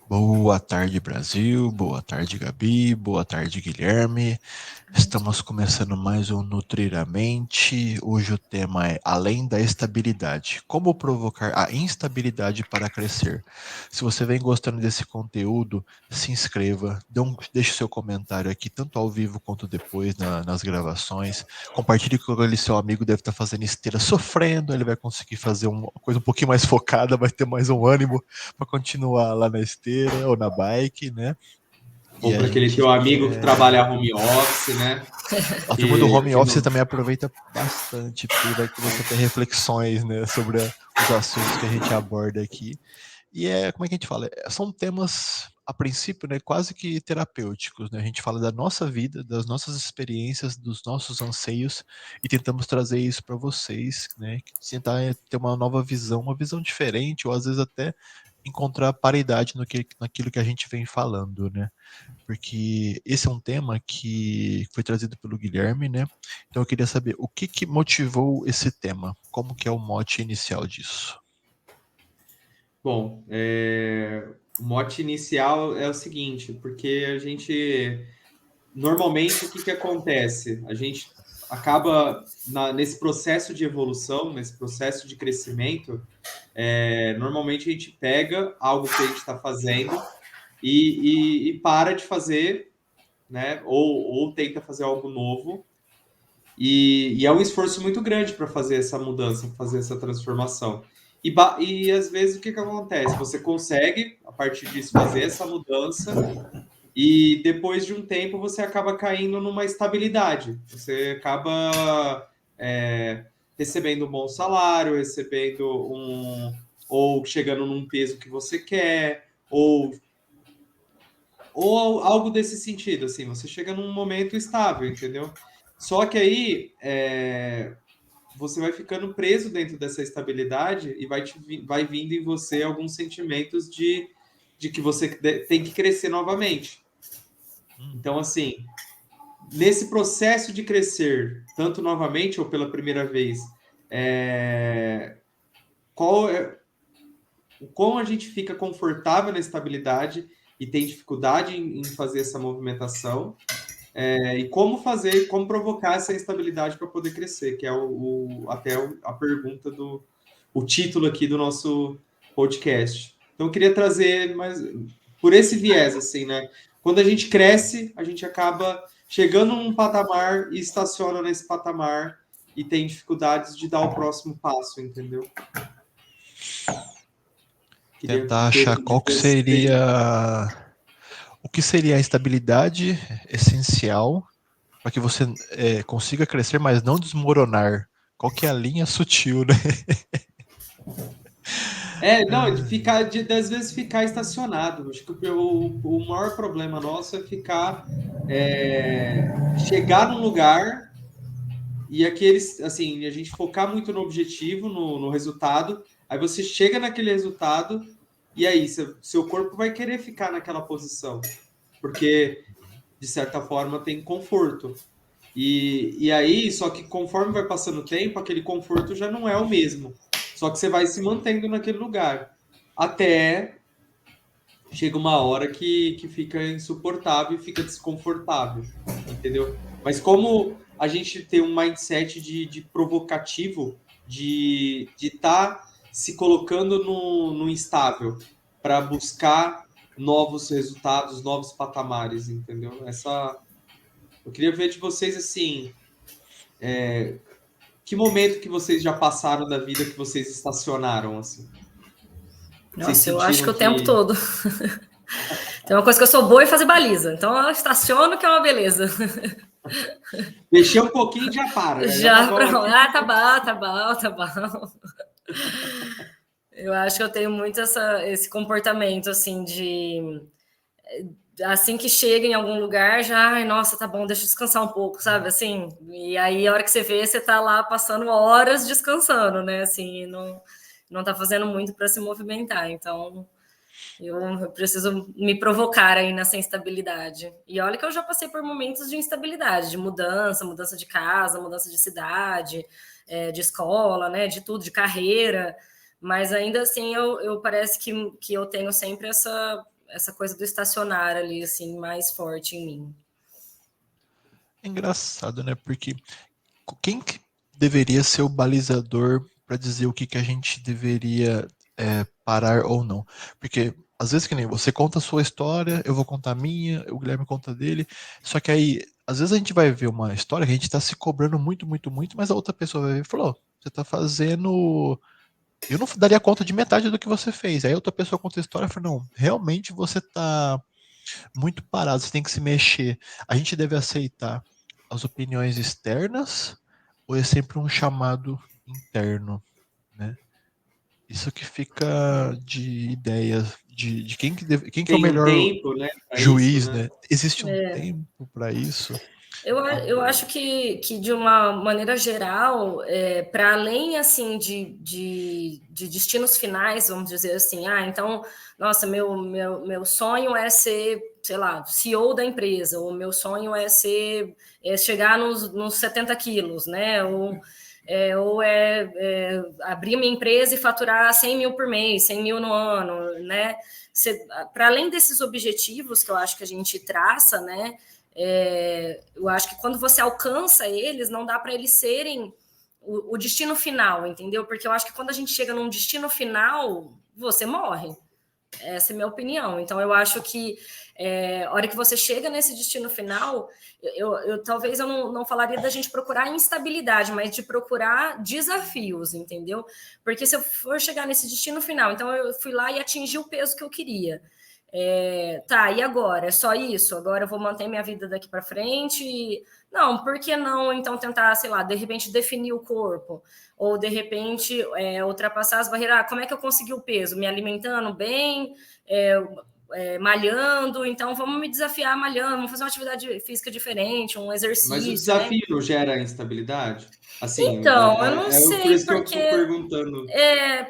Boa tarde, Brasil. Boa tarde, Gabi. Boa tarde, Guilherme. Estamos começando mais um Nutrir a Mente. Hoje o tema é Além da Estabilidade. Como provocar a instabilidade para crescer. Se você vem gostando desse conteúdo, se inscreva, deixe seu comentário aqui, tanto ao vivo quanto depois nas gravações. Compartilhe com aquele seu amigo, deve estar fazendo esteira, sofrendo. Ele vai conseguir fazer uma coisa um pouquinho mais focada, vai ter mais um ânimo para continuar lá na esteira ou na bike, né? E Ou a para aquele gente teu amigo que quer. trabalha home office, né? A turma do home office também aproveita bastante, porque vai começar a ter reflexões, né, sobre os assuntos que a gente aborda aqui. E como é que a gente fala? São temas, a princípio, né, quase que terapêuticos, né? A gente fala da nossa vida, das nossas experiências, dos nossos anseios e tentamos trazer isso para vocês, né? Tentar ter uma nova visão, uma visão diferente, ou às vezes até encontrar paridade naquilo que a gente vem falando, né? Porque esse é um tema que foi trazido pelo Guilherme, né? Então eu queria saber o que motivou esse tema, como que é o mote inicial disso? Bom, o mote inicial é o seguinte, porque a gente, normalmente, o que acontece? A gente acaba, nesse processo de evolução, nesse processo de crescimento, normalmente a gente pega algo que a gente está fazendo e para de fazer, né? Ou tenta fazer algo novo. E é um esforço muito grande para fazer essa mudança, fazer essa transformação. E às vezes o que acontece? Você consegue, a partir disso, fazer essa mudança, e depois de um tempo você acaba caindo numa estabilidade. Você acaba recebendo um bom salário, recebendo ou chegando num peso que você quer, ou algo desse sentido, assim, você chega num momento estável, entendeu? Só que aí você vai ficando preso dentro dessa estabilidade e vai vindo em você alguns sentimentos de que você tem que crescer novamente. Então, assim, nesse processo de crescer, tanto novamente ou pela primeira vez, qual é, o quão a gente fica confortável na estabilidade e tem dificuldade em fazer essa movimentação, e como provocar essa instabilidade para poder crescer, que é a pergunta o título aqui do nosso podcast. Então eu queria trazer mais por esse viés, assim, né? Quando a gente cresce, a gente acaba chegando num patamar e estaciona nesse patamar e tem dificuldades de dar o próximo passo, entendeu? Queria Tentar achar ver de qual que você. seria o que seria a estabilidade essencial para que você consiga crescer, mas não desmoronar. Qual que é a linha sutil, né? Não, às vezes ficar estacionado. Acho que o maior problema nosso é chegar num lugar e aqueles, assim, a gente focar muito no objetivo, no resultado. Aí você chega naquele resultado e aí seu corpo vai querer ficar naquela posição, porque de certa forma tem conforto. E aí, só que conforme vai passando o tempo, aquele conforto já não é o mesmo. Só que você vai se mantendo naquele lugar. Até chega uma hora que fica insuportável e fica desconfortável, entendeu? Mas como a gente tem um mindset de provocativo, de estar se colocando no instável para buscar novos resultados, novos patamares, entendeu? Eu queria ver de vocês assim, que momento que vocês já passaram da vida que vocês estacionaram assim? Vocês Nossa, eu acho que sentiram o tempo que todo. Tem uma coisa que eu sou boa em fazer baliza. Então eu estaciono que é uma beleza. mexer um pouquinho já para, né? Já tá Já bom pra. aqui. Ah, tá bom, tá bom, tá bom. Eu acho que eu tenho muito esse comportamento assim de assim que chega em algum lugar, já, ai, nossa, tá bom, deixa eu descansar um pouco, sabe? Assim, e aí a hora que você vê, você tá lá passando horas descansando, né? Assim, não tá fazendo muito para se movimentar. Então, eu preciso me provocar aí nessa instabilidade. E olha que eu já passei por momentos de instabilidade, de mudança de casa, mudança de cidade, de escola, né? De tudo, de carreira. Mas ainda assim, eu parece que eu tenho sempre essa coisa do estacionar ali, assim, mais forte em mim. É engraçado, né? Porque quem que deveria ser o balizador para dizer o que, que a gente deveria parar ou não? Porque às vezes que nem você conta a sua história, eu vou contar a minha, o Guilherme conta a dele, só que aí, às vezes a gente vai ver uma história que a gente está se cobrando muito, muito, muito, mas a outra pessoa vai ver e falou, você está fazendo... Eu não daria conta de metade do que você fez. Aí outra pessoa conta a história e fala, não, realmente você está muito parado, você tem que se mexer. A gente deve aceitar as opiniões externas ou é sempre um chamado interno, né? Isso que fica de ideia de quem que é o Tem um melhor tempo, né, para isso, juiz, né? né? Existe um tempo para isso? Eu acho que de uma maneira geral, para além assim de destinos finais, vamos dizer assim, então, nossa, meu sonho é ser, sei lá, CEO da empresa, ou meu sonho é chegar nos 70 quilos, né? Ou abrir minha empresa e faturar 100 mil por mês, 100 mil no ano, né? Para além desses objetivos que eu acho que a gente traça, né? Eu acho que quando você alcança eles, não dá para eles serem o destino final, entendeu? Porque eu acho que quando a gente chega num destino final, você morre. Essa é a minha opinião. Então, eu acho que a hora que você chega nesse destino final, talvez eu não falaria da gente procurar instabilidade, mas de procurar desafios, entendeu? Porque se eu for chegar nesse destino final, então eu fui lá e atingi o peso que eu queria. Tá, e agora? É só isso? Agora eu vou manter minha vida daqui para frente? Não, por que não então tentar, sei lá, de repente definir o corpo? Ou de repente ultrapassar as barreiras? Como é que eu consegui o peso? Me alimentando bem, malhando? Então vamos me desafiar malhando, vamos fazer uma atividade física diferente, um exercício. Mas o desafio não gera instabilidade? Assim, então, eu não por sei isso que eu porque. estou perguntando.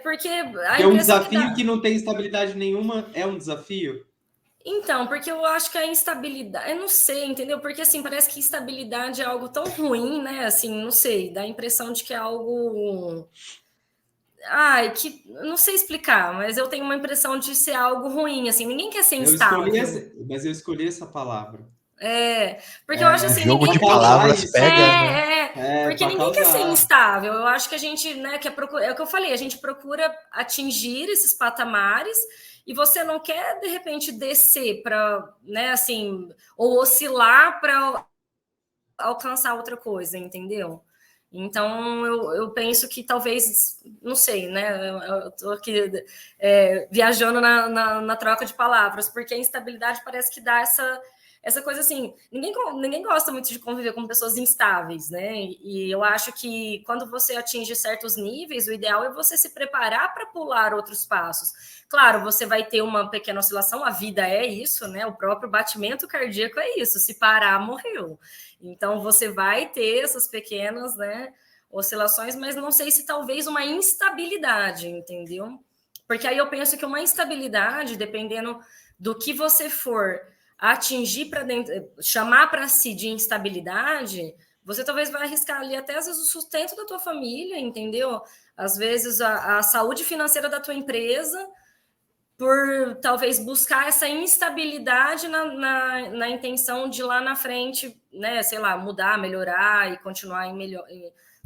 Porque a É um impressão desafio que não tem estabilidade nenhuma, é um desafio? Então, porque eu acho que a instabilidade, eu não sei, entendeu? Porque assim, parece que instabilidade é algo tão ruim, né? Assim, não sei, dá a impressão de que é algo. Ai, que não sei explicar, mas eu tenho uma impressão de ser algo ruim, assim, ninguém quer ser instável. Mas eu escolhi essa palavra. Porque eu acho O assim, jogo ninguém de Para causar palavras isso. pega, né? porque Para ninguém quer ser causar. instável. Eu acho que a gente, né, quer procurar, é o que eu falei, a gente procura atingir esses patamares e você não quer de repente descer para, né, assim, ou oscilar para alcançar outra coisa, entendeu? Então, eu penso que talvez, não sei, né? Eu estou aqui viajando na troca de palavras, porque a instabilidade parece que dá essa coisa assim. Ninguém gosta muito de conviver com pessoas instáveis, né? E eu acho que quando você atinge certos níveis, o ideal é você se preparar para pular outros passos. Claro, você vai ter uma pequena oscilação, a vida é isso, né? O próprio batimento cardíaco é isso. Se parar, morreu. Então, você vai ter essas pequenas, né, oscilações, mas não sei se talvez uma instabilidade, entendeu? Porque aí eu penso que uma instabilidade, dependendo do que você for atingir para dentro, chamar para si de instabilidade, você talvez vai arriscar ali até às vezes o sustento da tua família, entendeu? Às vezes a saúde financeira da tua empresa, por talvez buscar essa instabilidade na intenção de lá na frente, né, sei lá, mudar, melhorar e continuar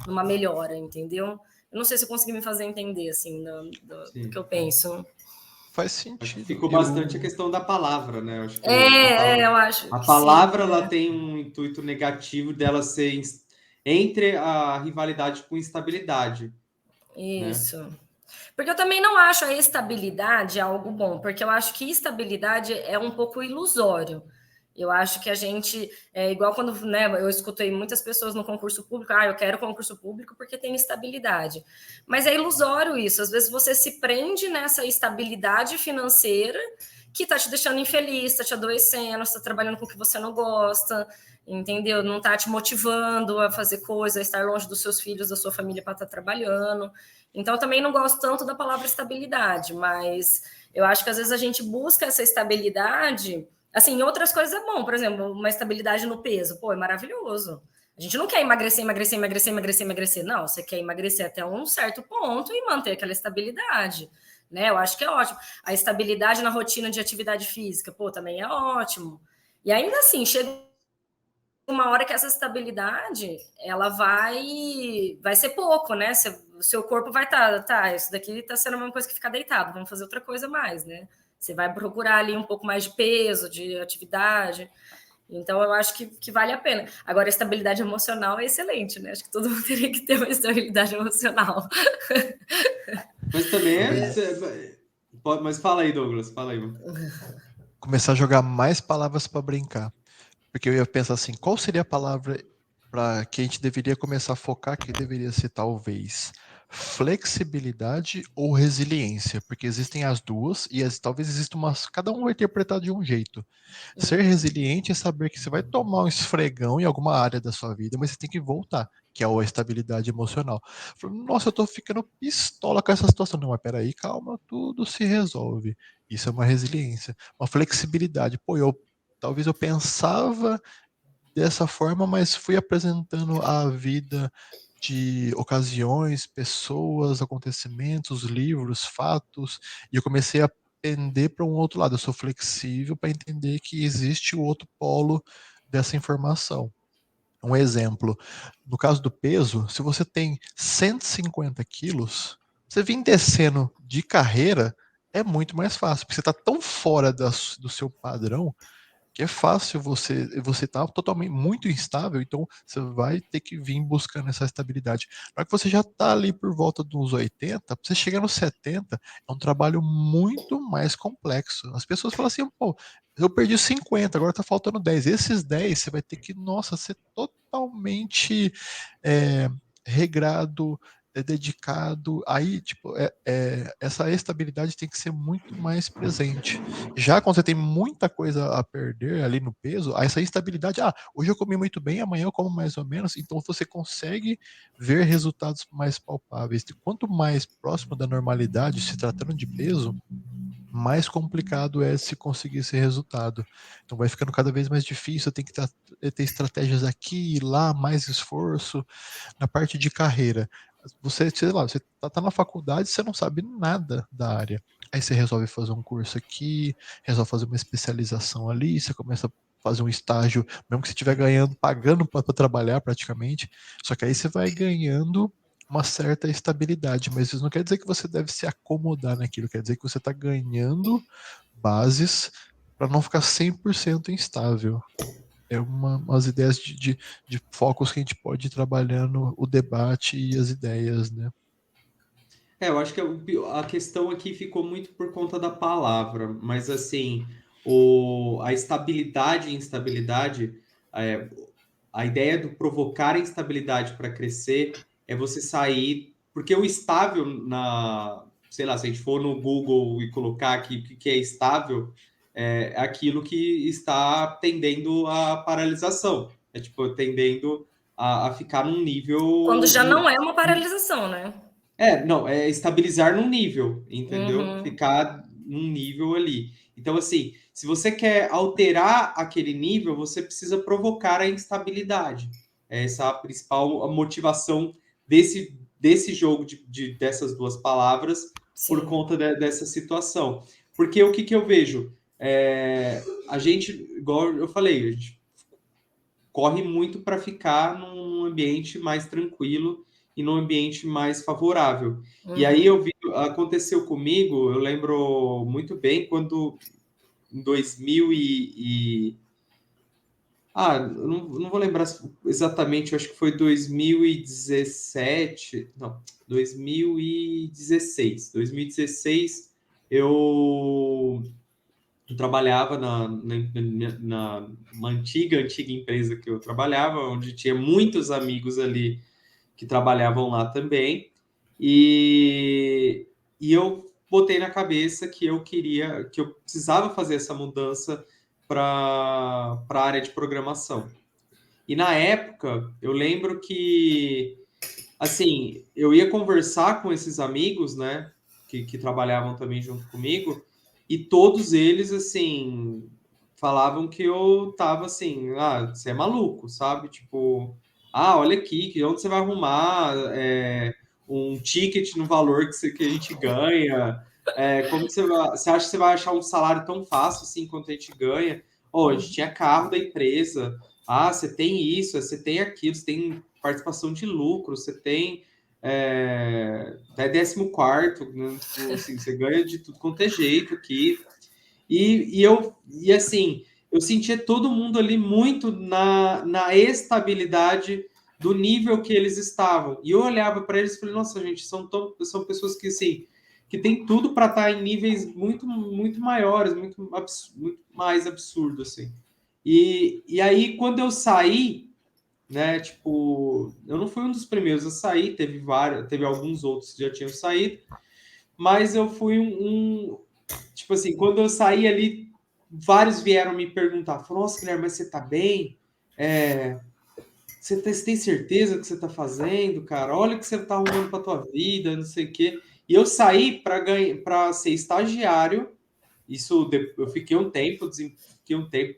numa melhora, entendeu? Eu não sei se eu consegui me fazer entender, assim, do que eu penso. Faz Acho que sentido. ficou bastante a questão da palavra, né? Acho que Eu acho a que palavra sim. ela tem um intuito negativo dela ser entre a rivalidade com instabilidade. Isso. Né? Porque eu também não acho a estabilidade algo bom, porque eu acho que estabilidade é um pouco ilusório. Eu acho que a gente, igual quando, né, eu escutei muitas pessoas no concurso público, eu quero concurso público porque tem estabilidade. Mas é ilusório isso, às vezes você se prende nessa estabilidade financeira que está te deixando infeliz, está te adoecendo, está trabalhando com o que você não gosta, entendeu? Não está te motivando a fazer coisa, a estar longe dos seus filhos, da sua família para estar trabalhando. Então, eu também não gosto tanto da palavra estabilidade, mas eu acho que às vezes a gente busca essa estabilidade. Assim, em outras coisas é bom, por exemplo, uma estabilidade no peso, é maravilhoso. A gente não quer emagrecer. Não, você quer emagrecer até um certo ponto e manter aquela estabilidade. né? Eu acho que é ótimo. A estabilidade na rotina de atividade física, pô, também é ótimo. E ainda assim, chega uma hora que essa estabilidade, ela vai ser pouco, né? O seu corpo vai tá, isso daqui tá sendo a mesma coisa que ficar deitado, vamos fazer outra coisa mais, né? Você vai procurar ali um pouco mais de peso, de atividade. Então, eu acho que vale a pena. Agora, a estabilidade emocional é excelente, né? Acho que todo mundo teria que ter uma estabilidade emocional. Mas também Mas fala aí, Douglas, fala aí. Começar a jogar mais palavras para brincar. Porque eu ia pensar assim, qual seria a palavra para que a gente deveria começar a focar, que deveria ser talvez flexibilidade ou resiliência, porque existem as duas e talvez exista cada um vai interpretar de um jeito. Ser resiliente é saber que você vai tomar um esfregão em alguma área da sua vida, mas você tem que voltar, que é a estabilidade emocional. Nossa, eu tô ficando pistola com essa situação. Não, mas peraí, calma, tudo se resolve. Isso é uma resiliência. Uma flexibilidade. Pô, talvez eu pensava dessa forma, mas fui apresentando a vida de ocasiões, pessoas, acontecimentos, livros, fatos, e eu comecei a pender para um outro lado. Eu sou flexível para entender que existe o outro polo dessa informação. Um exemplo, no caso do peso, se você tem 150 quilos, você vir descendo de carreira é muito mais fácil, porque você está tão fora do seu padrão que é fácil você tá totalmente muito instável, então você vai ter que vir buscando essa estabilidade. Na hora que você já está ali por volta dos 80, pra você chegar nos 70, é um trabalho muito mais complexo. As pessoas falam assim, pô, eu perdi 50, agora tá faltando 10. Esses 10 você vai ter que, nossa, ser totalmente é, regrado, dedicado. Aí, tipo, essa estabilidade tem que ser muito mais presente. Já quando você tem muita coisa a perder ali no peso, essa instabilidade, hoje eu comi muito bem, amanhã eu como mais ou menos, então você consegue ver resultados mais palpáveis. E quanto mais próximo da normalidade, se tratando de peso, mais complicado é se conseguir esse resultado. Então vai ficando cada vez mais difícil, tem que ter estratégias aqui e lá, mais esforço. Na parte de carreira, você, sei lá, você tá na faculdade, você não sabe nada da área. Aí você resolve fazer um curso aqui, resolve fazer uma especialização ali, você começa a fazer um estágio, mesmo que você estiver ganhando, pagando para trabalhar praticamente, só que aí você vai ganhando uma certa estabilidade, mas isso não quer dizer que você deve se acomodar naquilo, quer dizer que você está ganhando bases para não ficar 100% instável. É umas ideias de focos que a gente pode ir trabalhando o debate e as ideias, né? Eu acho que a questão aqui ficou muito por conta da palavra, mas assim, a estabilidade e instabilidade, a ideia do provocar a instabilidade para crescer é você sair, porque o estável sei lá, se a gente for no Google e colocar aqui o que é estável, é aquilo que está tendendo à paralisação, é tipo, tendendo a ficar num Quando nível. já não é uma paralisação, né? Não, é estabilizar num nível, entendeu? Uhum. Ficar num nível ali. Então, assim, se você quer alterar aquele nível, você precisa provocar a instabilidade. Essa é a principal motivação desse jogo dessas duas palavras por Sim. conta dessa situação. Porque o que eu vejo? A gente, igual eu falei, a gente corre muito para ficar num ambiente mais tranquilo e num ambiente mais favorável. E aí aconteceu comigo, eu lembro muito bem quando em 2000 eu não vou lembrar exatamente, eu acho que foi 2017, não, 2016. 2016 eu trabalhava numa antiga empresa que eu trabalhava, onde tinha muitos amigos ali que trabalhavam lá também, e eu botei na cabeça que eu precisava fazer essa mudança para a área de programação. E na época, eu lembro que, assim, eu ia conversar com esses amigos, né, que trabalhavam também junto comigo, e todos eles, assim, falavam que eu tava assim, você é maluco, sabe? Tipo, olha aqui, onde você vai arrumar um ticket no valor que a gente ganha? Como que você acha que você vai achar um salário tão fácil assim quanto a gente ganha? A gente tinha carro da empresa. Você tem isso, você tem aquilo, você tem participação de lucro, você tem até 14º, né? Tipo, assim, você ganha de tudo quanto é jeito aqui. E assim, eu sentia todo mundo ali muito na estabilidade do nível que eles estavam. E eu olhava para eles e falei, nossa, gente, são pessoas que, assim, que tem tudo para estar em níveis muito, muito maiores, muito mais absurdos, assim. E aí, quando eu saí, né, tipo, eu não fui um dos primeiros a sair, teve alguns outros que já tinham saído, mas eu fui tipo assim, quando eu saí ali, vários vieram me perguntar, falaram, nossa, Guilherme, mas você tá bem? Você tem certeza que você tá fazendo, cara? Olha o que você tá arrumando pra tua vida, não sei o quê. E eu saí para ser estagiário, eu fiquei um tempo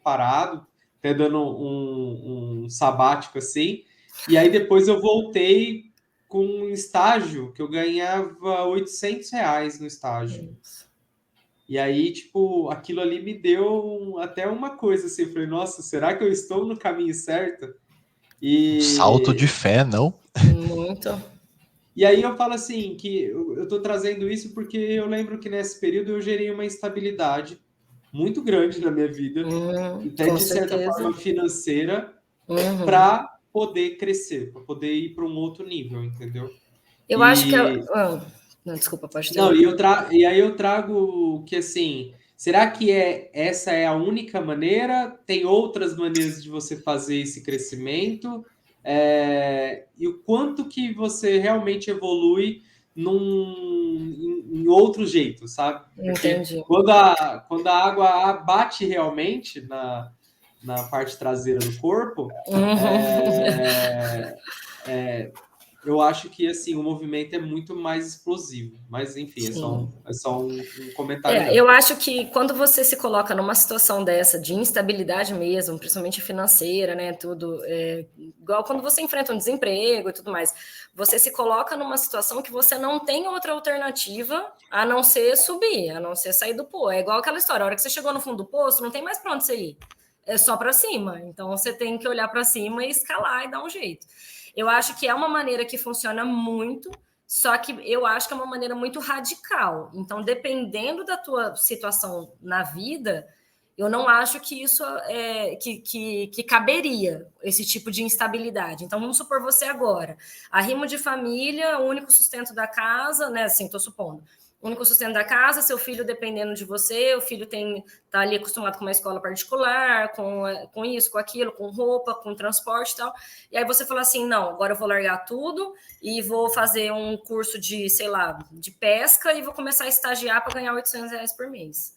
parado, até dando um sabático assim, e aí depois eu voltei com um estágio que eu ganhava R$ 800 no estágio. E aí, tipo, aquilo ali me deu até uma coisa assim. Eu falei, nossa, será que eu estou no caminho certo? Salto de fé, não? Muito. E aí eu falo assim, que eu tô trazendo isso porque eu lembro que nesse período eu gerei uma instabilidade muito grande na minha vida, até com de certa certeza. forma financeira, para poder crescer, para poder ir para um outro nível, entendeu? Eu acho que... Não, desculpa, pode ter. Não, e aí eu trago que, assim, será que essa é a única maneira? Tem outras maneiras de você fazer esse crescimento? E o quanto que você realmente evolui em outro jeito, sabe? Porque Entendi. quando a água bate realmente na parte traseira do corpo, eu acho que assim o movimento é muito mais explosivo. Mas enfim, é só um comentário. Eu acho que quando você se coloca numa situação dessa de instabilidade mesmo, principalmente financeira, né, tudo, igual quando você enfrenta um desemprego e tudo mais, você se coloca numa situação que você não tem outra alternativa a não ser subir, a não ser sair do poço. É igual aquela história, a hora que você chegou no fundo do poço, não tem mais para onde você ir, é só para cima. Então você tem que olhar para cima e escalar e dar um jeito. Eu acho que é uma maneira que funciona muito. Só que eu acho que é uma maneira muito radical. Então, dependendo da tua situação na vida, eu não acho que isso que caberia, esse tipo de instabilidade. Então, vamos supor você agora, arrimo de família, o único sustento da casa, né? Assim, estou supondo. O único sustento da casa, seu filho dependendo de você, o filho tá ali acostumado com uma escola particular, com isso, com aquilo, com roupa, com transporte e tal. E aí você fala assim, não, agora eu vou largar tudo e vou fazer um curso de, sei lá, de pesca e vou começar a estagiar para ganhar R$ 800 por mês.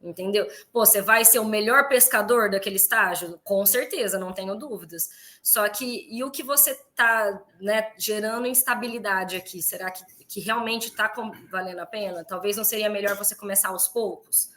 Entendeu? Pô, você vai ser o melhor pescador daquele estágio? Com certeza, não tenho dúvidas. Só que, e o que você está, né, gerando instabilidade aqui? Será que realmente está valendo a pena? Talvez não seria melhor você começar aos poucos?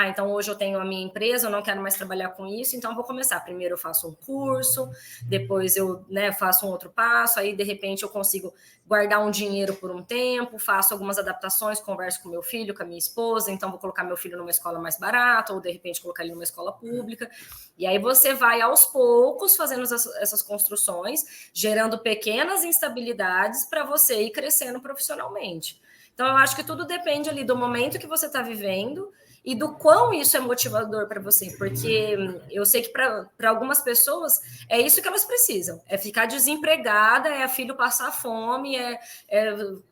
Então hoje eu tenho a minha empresa, eu não quero mais trabalhar com isso, então eu vou começar. Primeiro eu faço um curso, depois eu, né, faço um outro passo, aí de repente eu consigo guardar um dinheiro por um tempo, faço algumas adaptações, converso com meu filho, com a minha esposa, então vou colocar meu filho numa escola mais barata, ou de repente colocar ele numa escola pública. E aí você vai aos poucos fazendo essas construções, gerando pequenas instabilidades para você ir crescendo profissionalmente. Então eu acho que tudo depende ali do momento que você está vivendo e do quão isso é motivador para você, porque eu sei que para algumas pessoas é isso que elas precisam, é ficar desempregada, é a filho passar fome, é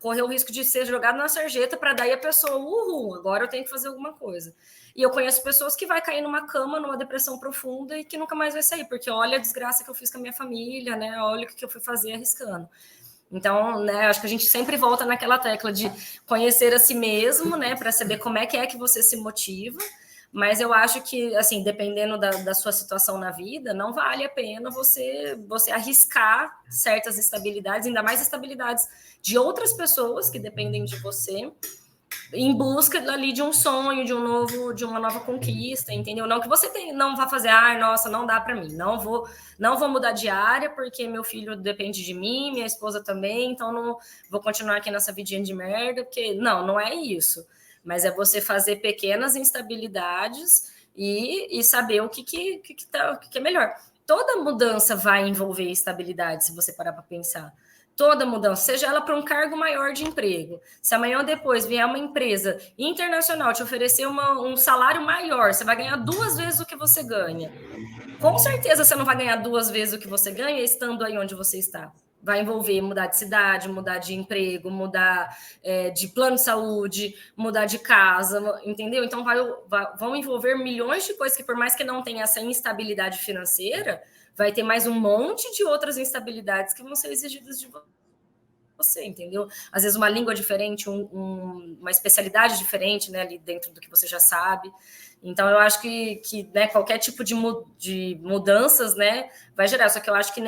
correr o risco de ser jogado na sarjeta para daí a pessoa, agora eu tenho que fazer alguma coisa. E eu conheço pessoas que vai cair numa cama, numa depressão profunda e que nunca mais vai sair, porque olha a desgraça que eu fiz com a minha família, né? Olha o que eu fui fazer arriscando. Então, né, acho que a gente sempre volta naquela tecla de conhecer a si mesmo, né, para saber como é que você se motiva. Mas eu acho que, assim, dependendo da sua situação na vida, não vale a pena você arriscar certas estabilidades, ainda mais estabilidades de outras pessoas que dependem de você, em busca ali de um sonho, de uma nova conquista, entendeu? Não que você não vá fazer, nossa, não dá para mim, não vou mudar de área porque meu filho depende de mim, minha esposa também, então não vou continuar aqui nessa vidinha de merda, porque não é isso. mas é você fazer pequenas instabilidades e saber o que é melhor. Toda mudança vai envolver estabilidade, se você parar para pensar. Toda mudança, seja ela para um cargo maior de emprego. Se amanhã ou depois vier uma empresa internacional te oferecer um salário maior, você vai ganhar 2 vezes o que você ganha. Com certeza você não vai ganhar 2 vezes o que você ganha estando aí onde você está. Vai envolver mudar de cidade, mudar de emprego, mudar de plano de saúde, mudar de casa, entendeu? Então vão envolver milhões de coisas que, por mais que não tenha essa instabilidade financeira, vai ter mais um monte de outras instabilidades que vão ser exigidas de você, entendeu? Às vezes uma língua diferente, uma especialidade diferente, né, ali dentro do que você já sabe. Então, eu acho que né, qualquer tipo de mudanças, né, vai gerar. Só que eu acho que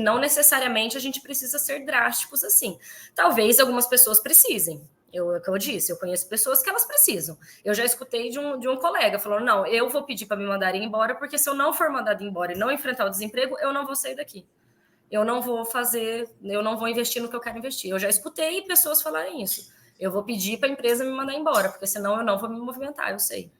não necessariamente a gente precisa ser drásticos assim. Talvez algumas pessoas precisem. Como eu disse, eu conheço pessoas que elas precisam. Eu já escutei de um colega falando, não, eu vou pedir para me mandarem embora, porque se eu não for mandado embora e não enfrentar o desemprego, eu não vou sair daqui. Eu não vou investir no que eu quero investir. Eu já escutei pessoas falarem isso. Eu vou pedir para a empresa me mandar embora, porque senão eu não vou me movimentar, eu sei.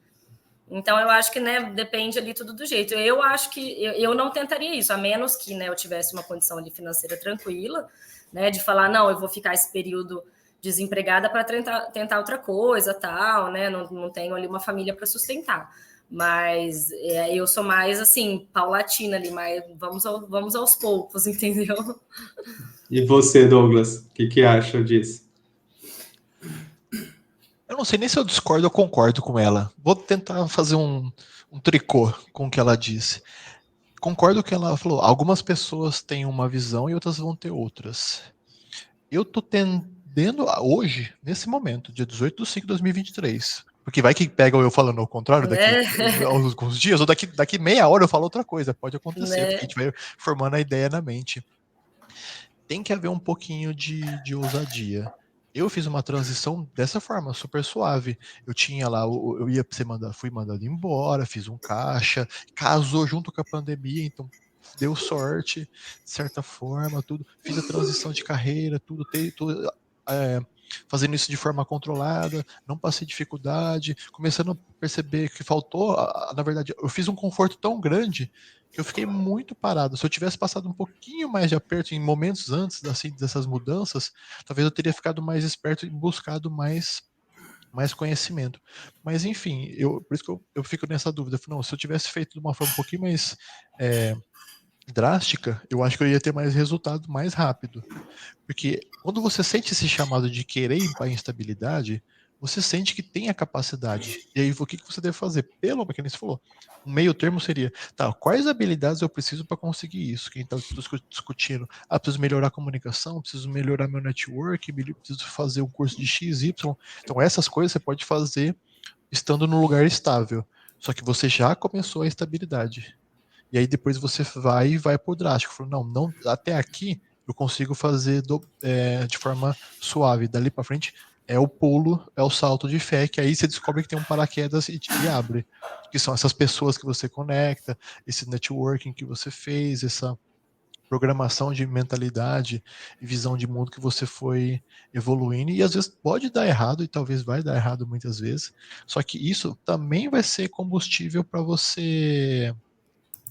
Então, eu acho que, né, depende ali tudo do jeito. Eu acho que eu não tentaria isso, a menos que, né, eu tivesse uma condição ali financeira tranquila, né, de falar, não, eu vou ficar esse período desempregada para tentar outra coisa, tal, né, não tenho ali uma família para sustentar. Mas eu sou mais, assim, paulatina ali, mas vamos aos poucos, entendeu? E você, Douglas, o que acha disso? Eu não sei nem se eu discordo ou concordo com ela. Vou tentar fazer um tricô com o que ela disse. Concordo com o que ela falou. Algumas pessoas têm uma visão e outras vão ter outras. Eu tô tendendo hoje, nesse momento, dia 18/5/2023. Porque vai que pega eu falando ao contrário daqui alguns dias, ou daqui meia hora eu falo outra coisa. Pode acontecer, porque a gente vai formando a ideia na mente. Tem que haver um pouquinho de ousadia. Eu fiz uma transição dessa forma, super suave. Eu tinha lá, eu ia fui mandado embora, fiz um caixa, casou junto com a pandemia, então deu sorte, de certa forma, tudo. Fiz a transição de carreira, tudo fazendo isso de forma controlada, não passei dificuldade, começando a perceber que faltou, na verdade, eu fiz um conforto tão grande que eu fiquei muito parado. Se eu tivesse passado um pouquinho mais de aperto em momentos antes assim, dessas mudanças, talvez eu teria ficado mais esperto e buscado mais conhecimento. Mas enfim, por isso que eu fico nessa dúvida. Não, se eu tivesse feito de uma forma um pouquinho mais drástica, eu acho que eu ia ter mais resultado mais rápido. Porque quando você sente esse chamado de querer ir para a instabilidade, você sente que tem a capacidade. E aí, o que você deve fazer? Pelo que você falou, um meio termo seria, tá, quais habilidades eu preciso para conseguir isso? Quem está discutindo, preciso melhorar a comunicação, preciso melhorar meu network, preciso fazer um curso de X, Y. Então, essas coisas você pode fazer estando num lugar estável. Só que você já começou a estabilidade. E aí depois você vai por drástico. Falou, não, até aqui eu consigo fazer de forma suave. Dali para frente é o pulo, é o salto de fé, que aí você descobre que tem um paraquedas e abre. Que são essas pessoas que você conecta, esse networking que você fez, essa programação de mentalidade e visão de mundo que você foi evoluindo, e às vezes pode dar errado, e talvez vai dar errado muitas vezes, só que isso também vai ser combustível para você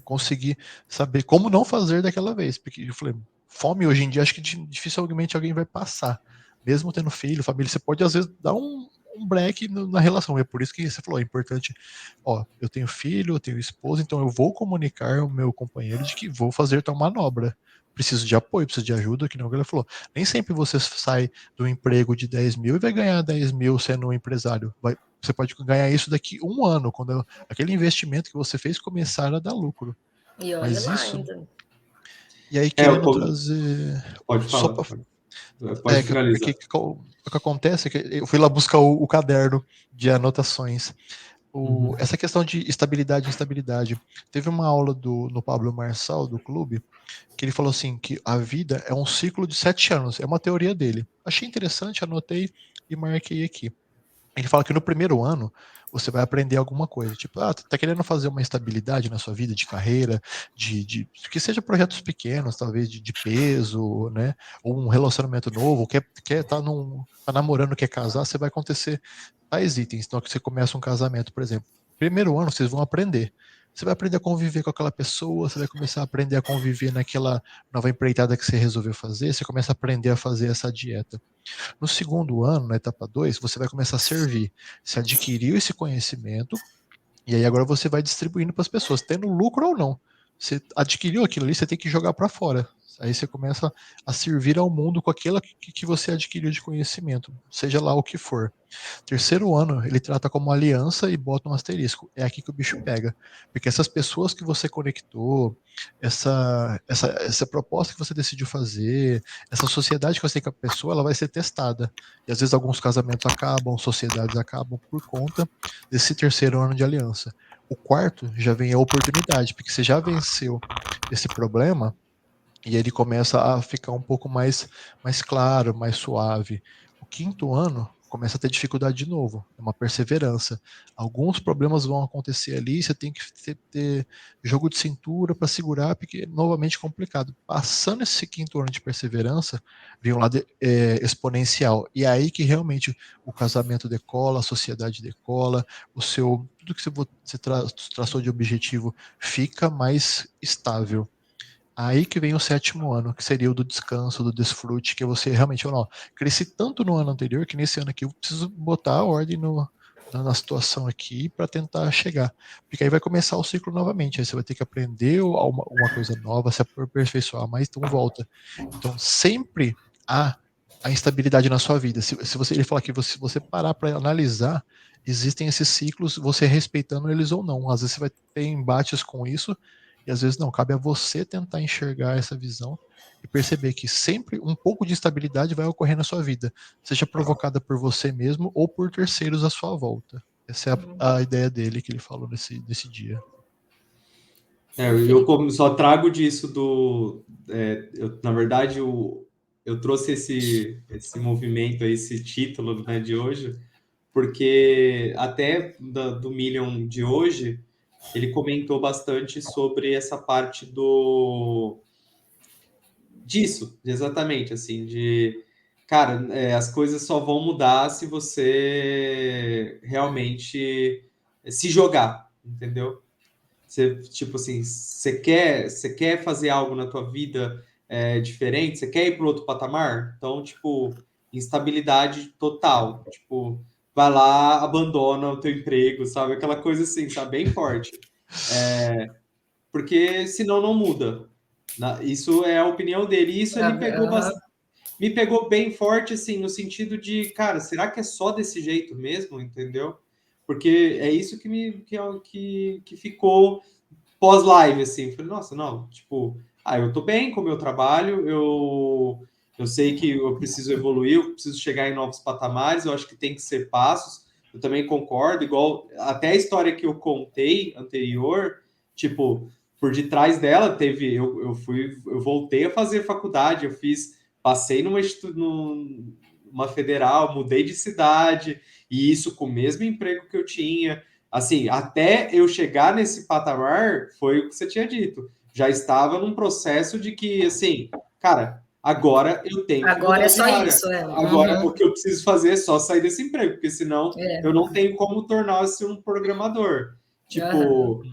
conseguir saber como não fazer daquela vez. Porque eu falei, fome hoje em dia, acho que dificilmente alguém vai passar. Mesmo tendo filho, família, você pode às vezes dar um break na relação. É por isso que você falou, é importante, eu tenho filho, eu tenho esposa, então eu vou comunicar ao meu companheiro de que vou fazer tal manobra. Preciso de apoio, preciso de ajuda, que não ela falou. Nem sempre você sai do emprego de 10 mil e vai ganhar 10 mil sendo um empresário. Você pode ganhar isso daqui um ano, quando aquele investimento que você fez começar a dar lucro. E olha Mas lá isso. ainda. E aí, querendo trazer. Pode Só falar. pra... Pode finalizar. Porque o que acontece é que eu fui lá buscar o caderno de anotações. Essa questão de estabilidade e instabilidade. Teve uma aula no Pablo Marçal, do clube, que ele falou assim, que a vida é um ciclo de 7 anos. É uma teoria dele. Achei interessante, anotei e marquei aqui. Ele fala que no primeiro ano você vai aprender alguma coisa, tipo, tá querendo fazer uma estabilidade na sua vida de carreira, de que seja projetos pequenos, talvez de peso, né, ou um relacionamento novo, quer tá namorando, quer casar, você vai acontecer tais itens. Então, que você começa um casamento, por exemplo, primeiro ano vocês vão aprender. Você vai aprender a conviver com aquela pessoa, você vai começar a aprender a conviver naquela nova empreitada que você resolveu fazer, você começa a aprender a fazer essa dieta. No segundo ano, na etapa 2, você vai começar a servir. Você adquiriu esse conhecimento, e aí agora você vai distribuindo para as pessoas, tendo lucro ou não. Você adquiriu aquilo ali, você tem que jogar para fora. Aí você começa a servir ao mundo com aquilo que você adquiriu de conhecimento, seja lá o que for. Terceiro ano, ele trata como aliança e bota um asterisco. É aqui que o bicho pega. Porque essas pessoas que você conectou, essa proposta que você decidiu fazer, essa sociedade que você tem com a pessoa, ela vai ser testada. E às vezes alguns casamentos acabam, sociedades acabam por conta desse terceiro ano de aliança. O quarto já vem a oportunidade, porque você já venceu esse problema e ele começa a ficar um pouco mais claro, mais suave. O quinto ano começa a ter dificuldade de novo, é uma perseverança. Alguns problemas vão acontecer ali, você tem que ter jogo de cintura para segurar, porque é novamente complicado. Passando esse quinto ano de perseverança, vem um lado exponencial. E é aí que realmente o casamento decola, a sociedade decola, tudo que você traçou de objetivo fica mais estável. Aí que vem o sétimo ano, que seria o do descanso, do desfrute, que você realmente fala, ó, cresci tanto no ano anterior que nesse ano aqui eu preciso botar a ordem na situação aqui para tentar chegar. Porque aí vai começar o ciclo novamente, aí você vai ter que aprender uma coisa nova, se aperfeiçoar mais, então volta. Então sempre há a instabilidade na sua vida. Se ele falar que você parar para analisar, existem esses ciclos, você respeitando eles ou não. Às vezes você vai ter embates com isso, e às vezes não, cabe a você tentar enxergar essa visão e perceber que sempre um pouco de instabilidade vai ocorrer na sua vida, seja provocada por você mesmo ou por terceiros à sua volta. Essa é a ideia dele que ele falou nesse dia. Eu só trago disso na verdade, eu trouxe esse movimento, esse título, né, de hoje, porque até do Million de hoje, ele comentou bastante sobre essa parte disso, exatamente, assim, cara, as coisas só vão mudar se você realmente se jogar, entendeu? Você, tipo assim, você quer fazer algo na tua vida diferente? Você quer ir para outro patamar? Então, tipo, instabilidade total. Tipo, vai lá, abandona o teu emprego, sabe? Aquela coisa assim, sabe? Bem forte. Porque senão não muda. Isso é a opinião dele. E isso me pegou bem forte, assim, no sentido de, cara, será que é só desse jeito mesmo? Entendeu? Porque é isso que ficou pós-live, assim. Falei, nossa, não, tipo, eu tô bem com o meu trabalho, eu sei que eu preciso evoluir, eu preciso chegar em novos patamares, eu acho que tem que ser passos. Eu também concordo, igual até a história que eu contei anterior, tipo, por detrás dela teve, eu voltei a fazer faculdade, passei numa federal, mudei de cidade, e isso com o mesmo emprego que eu tinha. Assim, até eu chegar nesse patamar, foi o que você tinha dito. Já estava num processo de que, assim, cara, agora eu tenho que Agora mudar é de só área. isso, Agora o que eu preciso fazer é só sair desse emprego, porque senão eu não tenho como tornar-se um programador. Tipo,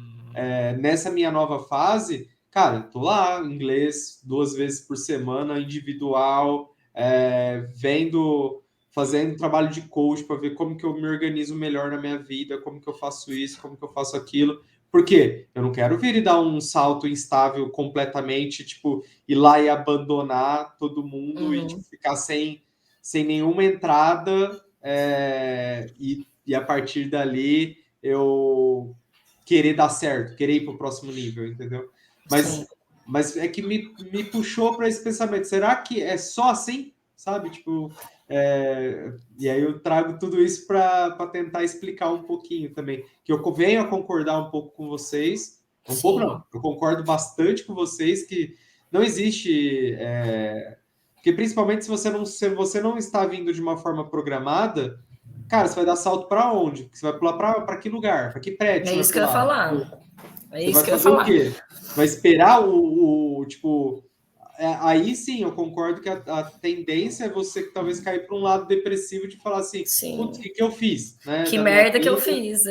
nessa minha nova fase, cara, tô lá, inglês 2 vezes por semana, individual, fazendo trabalho de coach para ver como que eu me organizo melhor na minha vida, como que eu faço isso, como que eu faço aquilo. Por quê? Eu não quero vir e dar um salto instável completamente, tipo, ir lá e abandonar todo mundo e tipo, ficar sem nenhuma entrada e a partir dali eu querer dar certo, querer ir para o próximo nível, entendeu? Mas é que me puxou para esse pensamento. Será que é só assim? Sabe? Tipo, e aí eu trago tudo isso para tentar explicar um pouquinho também. Que eu venho a concordar um pouco com vocês. Um pouco não, eu concordo bastante com vocês que não existe. Porque principalmente se você não está vindo de uma forma programada, Cara, você vai dar salto para onde? Você vai pular para que lugar? Para que prédio? É isso que eu ia falar. Você vai fazer o quê? Vai esperar tipo... aí sim, eu concordo que a tendência é você talvez cair para um lado depressivo de falar assim, putz, o que eu fiz? Né, que merda que eu fiz,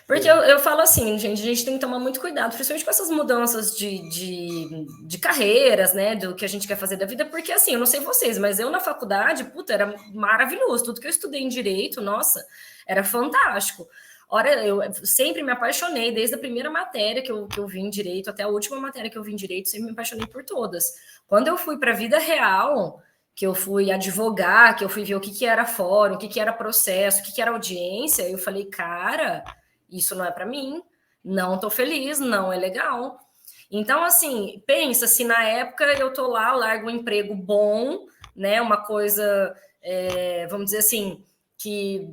Porque eu falo assim, gente, a gente tem que tomar muito cuidado, principalmente com essas mudanças de carreiras, né, do que a gente quer fazer da vida, porque assim, eu não sei vocês, mas eu na faculdade, puta, era maravilhoso, tudo que eu estudei em Direito, nossa, era fantástico. Ora, eu sempre me apaixonei, desde a primeira matéria que eu vi em Direito até a última matéria que eu vi em Direito, sempre me apaixonei por todas. Quando eu fui para a vida real, que eu fui advogar, que eu fui ver o que era fórum, o que era processo, o que era audiência, eu falei, cara, isso não é para mim, não tô feliz, não é legal. Então, assim, pensa, se na época eu tô lá, eu largo um emprego bom, né, uma coisa, vamos dizer assim, que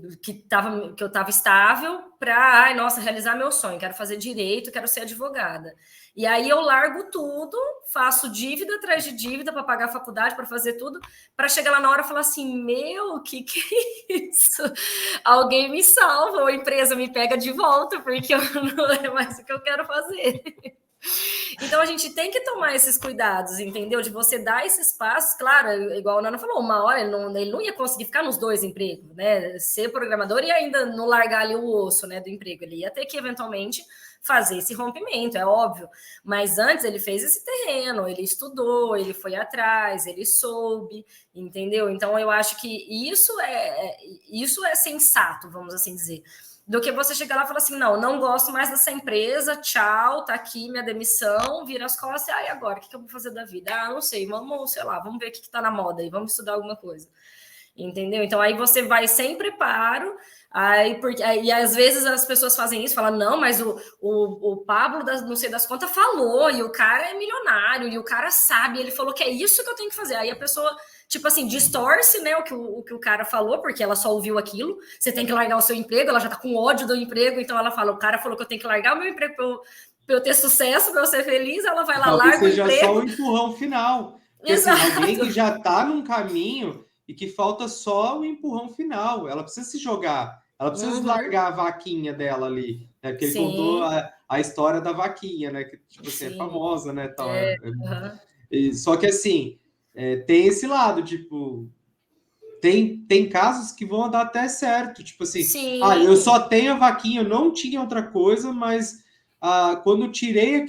eu estava estável para, nossa, realizar meu sonho, quero fazer direito, quero ser advogada. E aí eu largo tudo, faço dívida atrás de dívida para pagar a faculdade, para fazer tudo, para chegar lá na hora e falar assim, meu, que é isso? Alguém me salva, ou a empresa me pega de volta, porque não é mais o que eu quero fazer. Então a gente tem que tomar esses cuidados, entendeu? De você dar esses passos, claro, igual a Nana falou, uma hora ele não ia conseguir ficar nos dois empregos, né? Ser programador e ainda não largar ali o osso, né, do emprego. Ele ia ter que eventualmente fazer esse rompimento, é óbvio. Mas antes ele fez esse terreno, ele estudou, ele foi atrás, ele soube, entendeu? Então eu acho que isso é sensato, vamos assim dizer. Do que você chegar lá e falar assim, não gosto mais dessa empresa, tchau, tá aqui minha demissão, vira as costas, e agora, o que eu vou fazer da vida? Não sei, vamos ver o que tá na moda aí, vamos estudar alguma coisa. Entendeu? Então, aí você vai sem preparo, e às vezes as pessoas fazem isso, falam, não, mas o Pablo, não sei das contas, falou, e o cara é milionário, e o cara sabe, ele falou que é isso que eu tenho que fazer. Aí a pessoa... tipo assim, distorce, né, o que o cara falou, porque ela só ouviu aquilo, você tem que largar o seu emprego, ela já tá com ódio do emprego, então ela fala, o cara falou que eu tenho que largar o meu emprego pra eu ter sucesso, pra eu ser feliz, ela vai lá, larga o emprego. Seja só o empurrão final. Porque, assim, alguém que já tá num caminho e que falta só o empurrão final, ela precisa se jogar, ela precisa largar a vaquinha dela ali, né, porque ele contou a história da vaquinha, né, que tipo assim, é famosa, né, tal. Só que assim, tem esse lado, tipo, tem casos que vão dar até certo, tipo assim, eu só tenho a vaquinha, eu não tinha outra coisa, mas quando tirei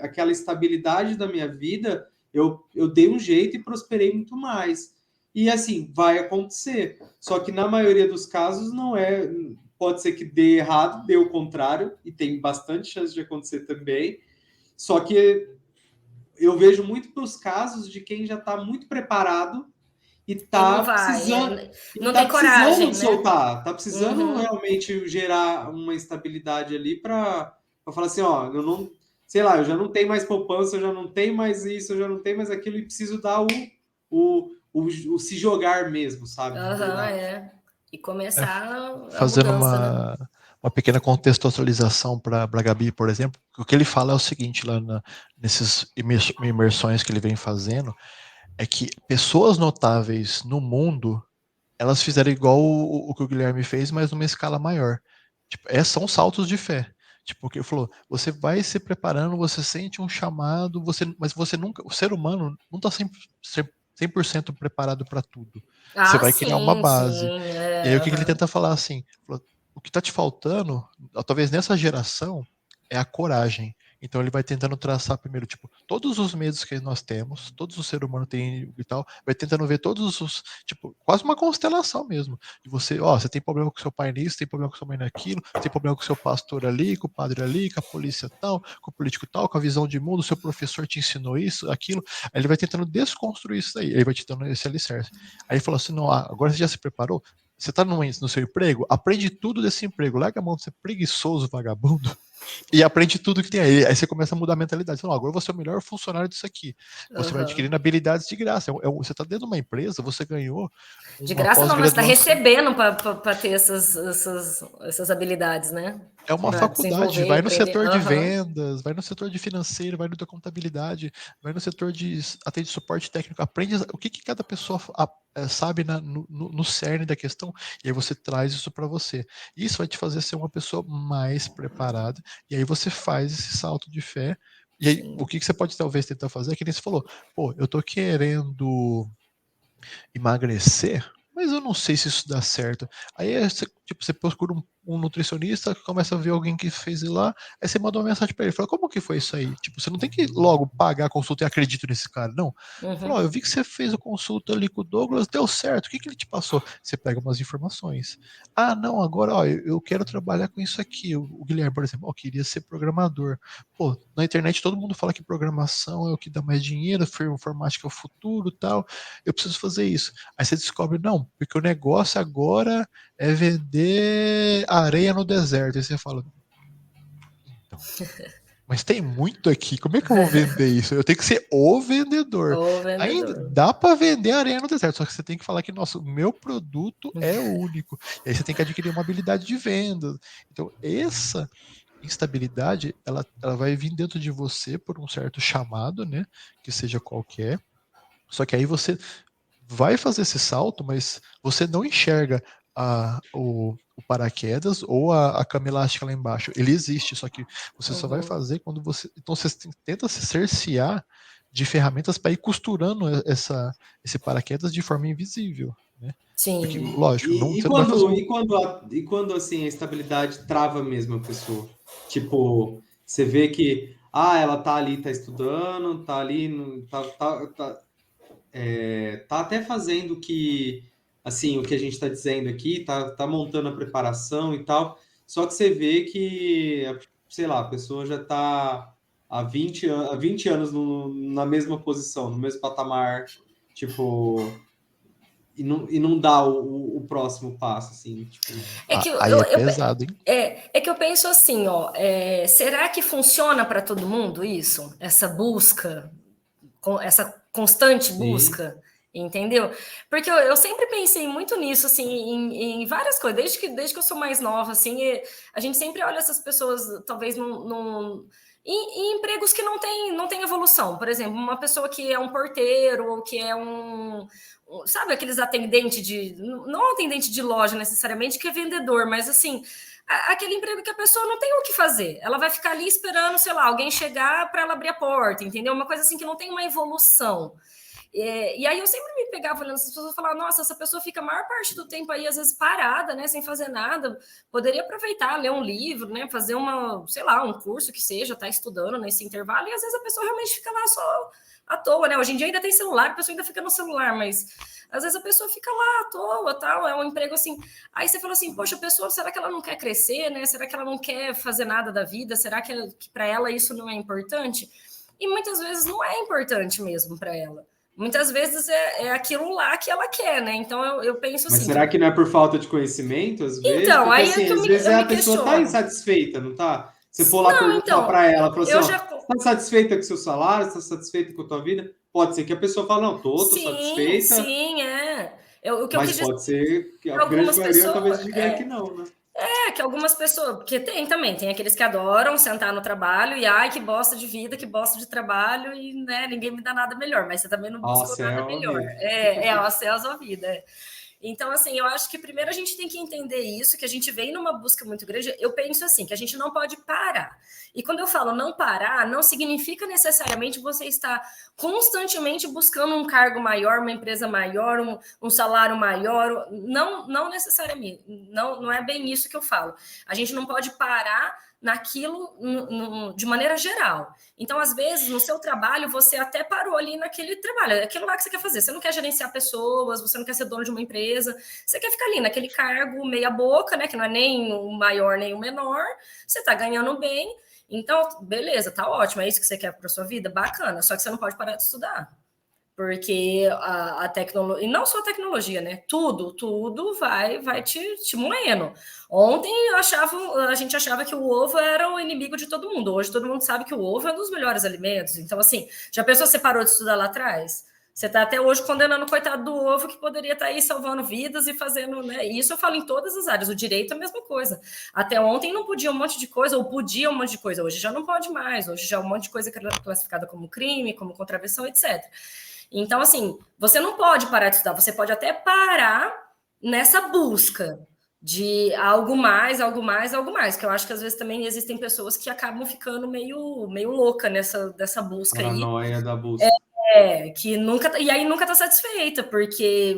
aquela estabilidade da minha vida, eu dei um jeito e prosperei muito mais. E assim, vai acontecer. Só que na maioria dos casos não é. Pode ser que dê errado, dê o contrário, e tem bastante chance de acontecer também. Só que eu vejo muito para os casos de quem já está muito preparado e está precisando, não tem coragem, soltar, está precisando realmente gerar uma estabilidade ali para falar assim, eu não, sei lá, eu já não tenho mais poupança, eu já não tenho mais isso, eu já não tenho mais aquilo e preciso dar o se jogar mesmo, sabe? E começar fazendo mudança, uma pequena contextualização para a Gabi, por exemplo, o que ele fala é o seguinte, lá nesses imersões que ele vem fazendo, é que pessoas notáveis no mundo, elas fizeram igual o que o Guilherme fez, mas numa escala maior. Tipo, são saltos de fé. Tipo, o que ele falou, você vai se preparando, você sente um chamado, mas você nunca, o ser humano não está 100% preparado para tudo. Você vai criar uma base. E aí o que ele tenta falar assim, o que está te faltando, talvez nessa geração, é a coragem. Então ele vai tentando traçar primeiro, tipo, todos os medos que nós temos, todos os seres humanos têm e tal, vai tentando ver todos os, tipo, quase uma constelação mesmo. De você tem problema com seu pai nisso, tem problema com sua mãe naquilo, tem problema com seu pastor ali, com o padre ali, com a polícia tal, com o político tal, com a visão de mundo, seu professor te ensinou isso, aquilo. Aí ele vai tentando desconstruir isso aí, ele vai te dando esse alicerce. Aí ele falou assim, não, agora você já se preparou? Você tá no seu emprego? Aprende tudo desse emprego. Larga a mão de ser preguiçoso, vagabundo, e aprende tudo que tem aí. Aí você começa a mudar a mentalidade. Não, agora você é o melhor funcionário disso aqui. Você vai adquirindo habilidades de graça. Você tá dentro de uma empresa, você ganhou. De graça não, mas está recebendo para ter essas habilidades, né? É uma Pra faculdade, desenvolver, vai no aprender. setor de Aham. vendas, vai no setor de financeiro, vai no da contabilidade, vai no setor de atende suporte técnico, aprende o que cada pessoa sabe no cerne da questão, e aí você traz isso para você. Isso vai te fazer ser uma pessoa mais preparada, e aí você faz esse salto de fé. E aí, Sim. o que você pode talvez tentar fazer é que nem você falou, pô, eu tô querendo emagrecer, mas eu não sei se isso dá certo. Aí você, tipo, você procura um nutricionista, começa a ver alguém que fez ir lá, aí você manda uma mensagem para ele, fala, como que foi isso aí? Tipo, você não tem que logo pagar a consulta e acredito nesse cara, não. Fala, ó, eu vi que você fez a consulta ali com o Douglas, deu certo, o que que ele te passou? Você pega umas informações. Ah, não, agora, ó, eu quero trabalhar com isso aqui. O Guilherme, por exemplo, ó, queria ser programador. Pô, na internet todo mundo fala que programação é o que dá mais dinheiro, informática é o futuro, tal. Eu preciso fazer isso. Aí você descobre, não, porque o negócio agora é vender areia no deserto. Aí você fala, então, mas tem muito aqui, como é que eu vou vender isso? Eu tenho que ser o vendedor. O Ainda vendedor. dá para vender areia no deserto, só que você tem que falar que, nossa, o meu produto é o único. E aí você tem que adquirir uma habilidade de venda. Então, essa instabilidade, ela vai vir dentro de você por um certo chamado, né? Que seja qualquer. Só que aí você vai fazer esse salto, mas você não enxerga o paraquedas ou a cama elástica lá embaixo. Ele existe, só que você só vai fazer quando você. Então você tenta se cercear de ferramentas para ir costurando esse paraquedas de forma invisível. Né? Porque, Sim. lógico, E você não vai fazer quando, um. e quando assim, a estabilidade trava mesmo a pessoa? Tipo, você vê que ela tá ali, tá estudando, tá ali, tá até fazendo o que a gente está dizendo aqui, tá montando a preparação e tal, só que você vê que, sei lá, a pessoa já está há 20 anos na mesma posição, no mesmo patamar, tipo, e não dá o próximo passo, assim, tipo... É que Aí é pesado, hein? é que eu penso assim, ó, será que funciona para todo mundo isso? Essa busca, essa constante Sim. busca, entendeu? Porque eu sempre pensei muito nisso, assim, em várias coisas, desde que eu sou mais nova, assim, a gente sempre olha essas pessoas, talvez, em empregos que não tem evolução. Por exemplo, uma pessoa que é um porteiro ou que é sabe, aqueles atendentes não atendente de loja necessariamente, que é vendedor, mas assim, aquele emprego que a pessoa não tem o que fazer. Ela vai ficar ali esperando, sei lá, alguém chegar para ela abrir a porta, entendeu? Uma coisa assim que não tem uma evolução. E aí eu sempre me pegava olhando essas pessoas e falava, nossa, essa pessoa fica a maior parte do tempo aí, às vezes, parada, né, sem fazer nada, poderia aproveitar, ler um livro, né, fazer sei lá, um curso que seja, tá estudando nesse intervalo, e às vezes a pessoa realmente fica lá só à toa, né, hoje em dia ainda tem celular, a pessoa ainda fica no celular, mas às vezes a pessoa fica lá à toa, tal, é um emprego assim, aí você fala assim, poxa, a pessoa, será que ela não quer crescer, né, será que ela não quer fazer nada da vida, será que para ela isso não é importante? E muitas vezes não é importante mesmo para ela. Muitas vezes é aquilo lá que ela quer, né? Então eu penso Mas assim. será que não é por falta de conhecimento, às vezes? Então, Porque, aí é assim, que às vezes eu a me pessoa tá questiono. insatisfeita, não tá? Você for lá Não, perguntar então, para ela, falar assim, eu ó, já. tá satisfeita com o seu salário? Tá satisfeita com a tua vida? Pode ser que a pessoa fale, não, tô Sim, satisfeita, sim, é. O que eu mas quis dizer pode ser que a para grande algumas maioria talvez pessoas. diga que não, né? Que algumas pessoas. Porque tem aqueles que adoram sentar no trabalho e, ai, que bosta de vida, que bosta de trabalho, e né, ninguém me dá nada melhor, mas você também não Ó, buscou nada céu, a melhor. vida. Ó céus, ó vida. Então, assim, eu acho que primeiro a gente tem que entender isso, que a gente vem numa busca muito grande. Eu penso assim, que a gente não pode parar. E quando eu falo não parar, não significa necessariamente você estar constantemente buscando um cargo maior, uma empresa maior, um salário maior. Não necessariamente. Não é bem isso que eu falo. A gente não pode parar naquilo de maneira geral. Então, às vezes, no seu trabalho, você até parou ali naquele trabalho, é aquilo lá que você quer fazer. Você não quer gerenciar pessoas, você não quer ser dono de uma empresa, você quer ficar ali naquele cargo meia boca, né, que não é nem o maior nem o menor, você está ganhando bem, então, beleza, tá ótimo, é isso que você quer para sua vida? Bacana, só que você não pode parar de estudar. Porque a tecnologia, e não só a tecnologia, né? Tudo vai te moendo. Ontem a gente achava que o ovo era o inimigo de todo mundo. Hoje todo mundo sabe que o ovo é um dos melhores alimentos. Então, assim, já pensou se você parou de estudar lá atrás? Você está até hoje condenando o coitado do ovo que poderia estar aí salvando vidas e fazendo, né? E isso eu falo em todas as áreas. O direito é a mesma coisa. Até ontem não podia um monte de coisa, ou podia um monte de coisa. Hoje já não pode mais. Hoje já um monte de coisa classificada como crime, como contravenção, etc. Então, assim, você não pode parar de estudar. Você pode até parar nessa busca de algo mais, algo mais, algo mais. Que eu acho que às vezes também existem pessoas que acabam ficando meio louca dessa busca aí. Paranoia da busca. Que nunca, e aí nunca tá satisfeita, porque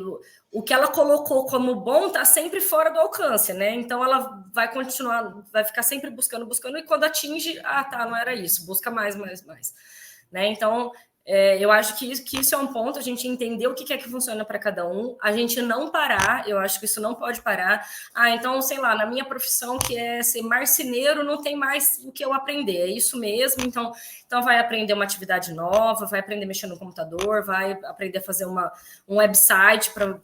o que ela colocou como bom tá sempre fora do alcance, né? Então ela vai continuar, vai ficar sempre buscando, e quando atinge, não era isso, busca mais, né? Então, eu acho que isso é um ponto, a gente entender o que é que funciona para cada um, a gente não parar, eu acho que isso não pode parar. Então, sei lá, na minha profissão, que é ser marceneiro, não tem mais o que eu aprender, é isso mesmo, então vai aprender uma atividade nova, vai aprender a mexer no computador, vai aprender a fazer um website para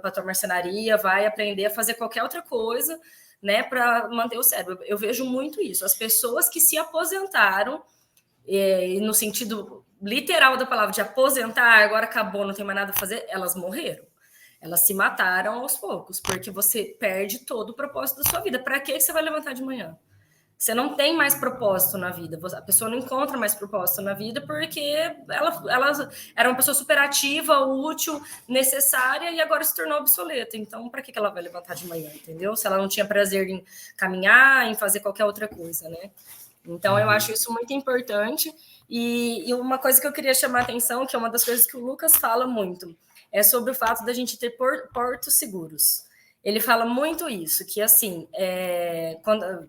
a tua marcenaria, vai aprender a fazer qualquer outra coisa, né, para manter o cérebro. Eu vejo muito isso, as pessoas que se aposentaram, no sentido literal da palavra, de aposentar, agora acabou, não tem mais nada a fazer, elas morreram. Elas se mataram aos poucos, porque você perde todo o propósito da sua vida. Para que você vai levantar de manhã? Você não tem mais propósito na vida. A pessoa não encontra mais propósito na vida porque ela era uma pessoa super ativa, útil, necessária e agora se tornou obsoleta. Então, para que ela vai levantar de manhã, entendeu? Se ela não tinha prazer em caminhar, em fazer qualquer outra coisa, né? Então, eu acho isso muito importante. E uma coisa que eu queria chamar a atenção, que é uma das coisas que o Lucas fala muito, é sobre o fato da gente ter portos seguros. Ele fala muito isso, que assim,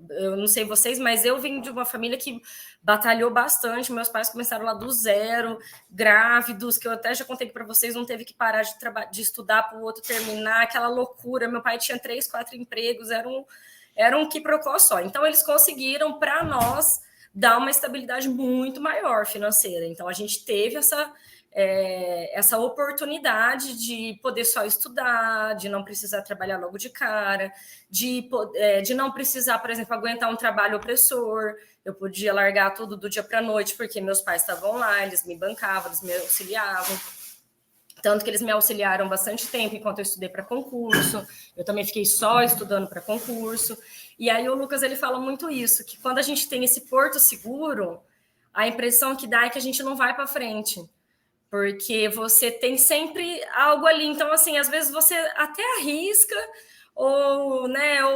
eu não sei vocês, mas eu vim de uma família que batalhou bastante, meus pais começaram lá do zero, grávidos, que eu até já contei para vocês, não teve que parar de estudar para o outro terminar, aquela loucura, meu pai tinha 3, 4 empregos, era um quiprocó só. Então, eles conseguiram, para nós, dar uma estabilidade muito maior financeira. Então, a gente teve essa oportunidade de poder só estudar, de não precisar trabalhar logo de cara, de não precisar, por exemplo, aguentar um trabalho opressor. Eu podia largar tudo do dia para a noite, porque meus pais estavam lá, eles me bancavam, eles me auxiliavam. Tanto que eles me auxiliaram bastante tempo enquanto eu estudei para concurso. Eu também fiquei só estudando para concurso. E aí o Lucas, ele fala muito isso, que quando a gente tem esse porto seguro, a impressão que dá é que a gente não vai para frente. Porque você tem sempre algo ali. Então, assim, às vezes você até arrisca, ou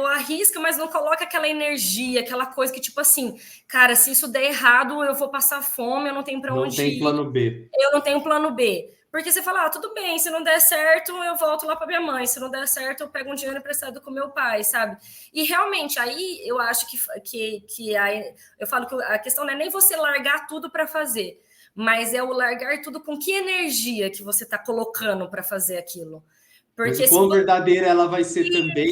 arrisca, mas não coloca aquela energia, aquela coisa que, tipo assim, cara, se isso der errado, eu vou passar fome, eu não tenho para onde ir. Não tem plano B. Eu não tenho plano B. Porque você fala, tudo bem, se não der certo, eu volto lá para minha mãe. Se não der certo, eu pego um dinheiro emprestado com meu pai, sabe? E realmente, aí eu acho que aí, eu falo que a questão não é nem você largar tudo para fazer, mas é o largar tudo com que energia que você está colocando para fazer aquilo. Porque mas quão verdadeira ela vai ser também.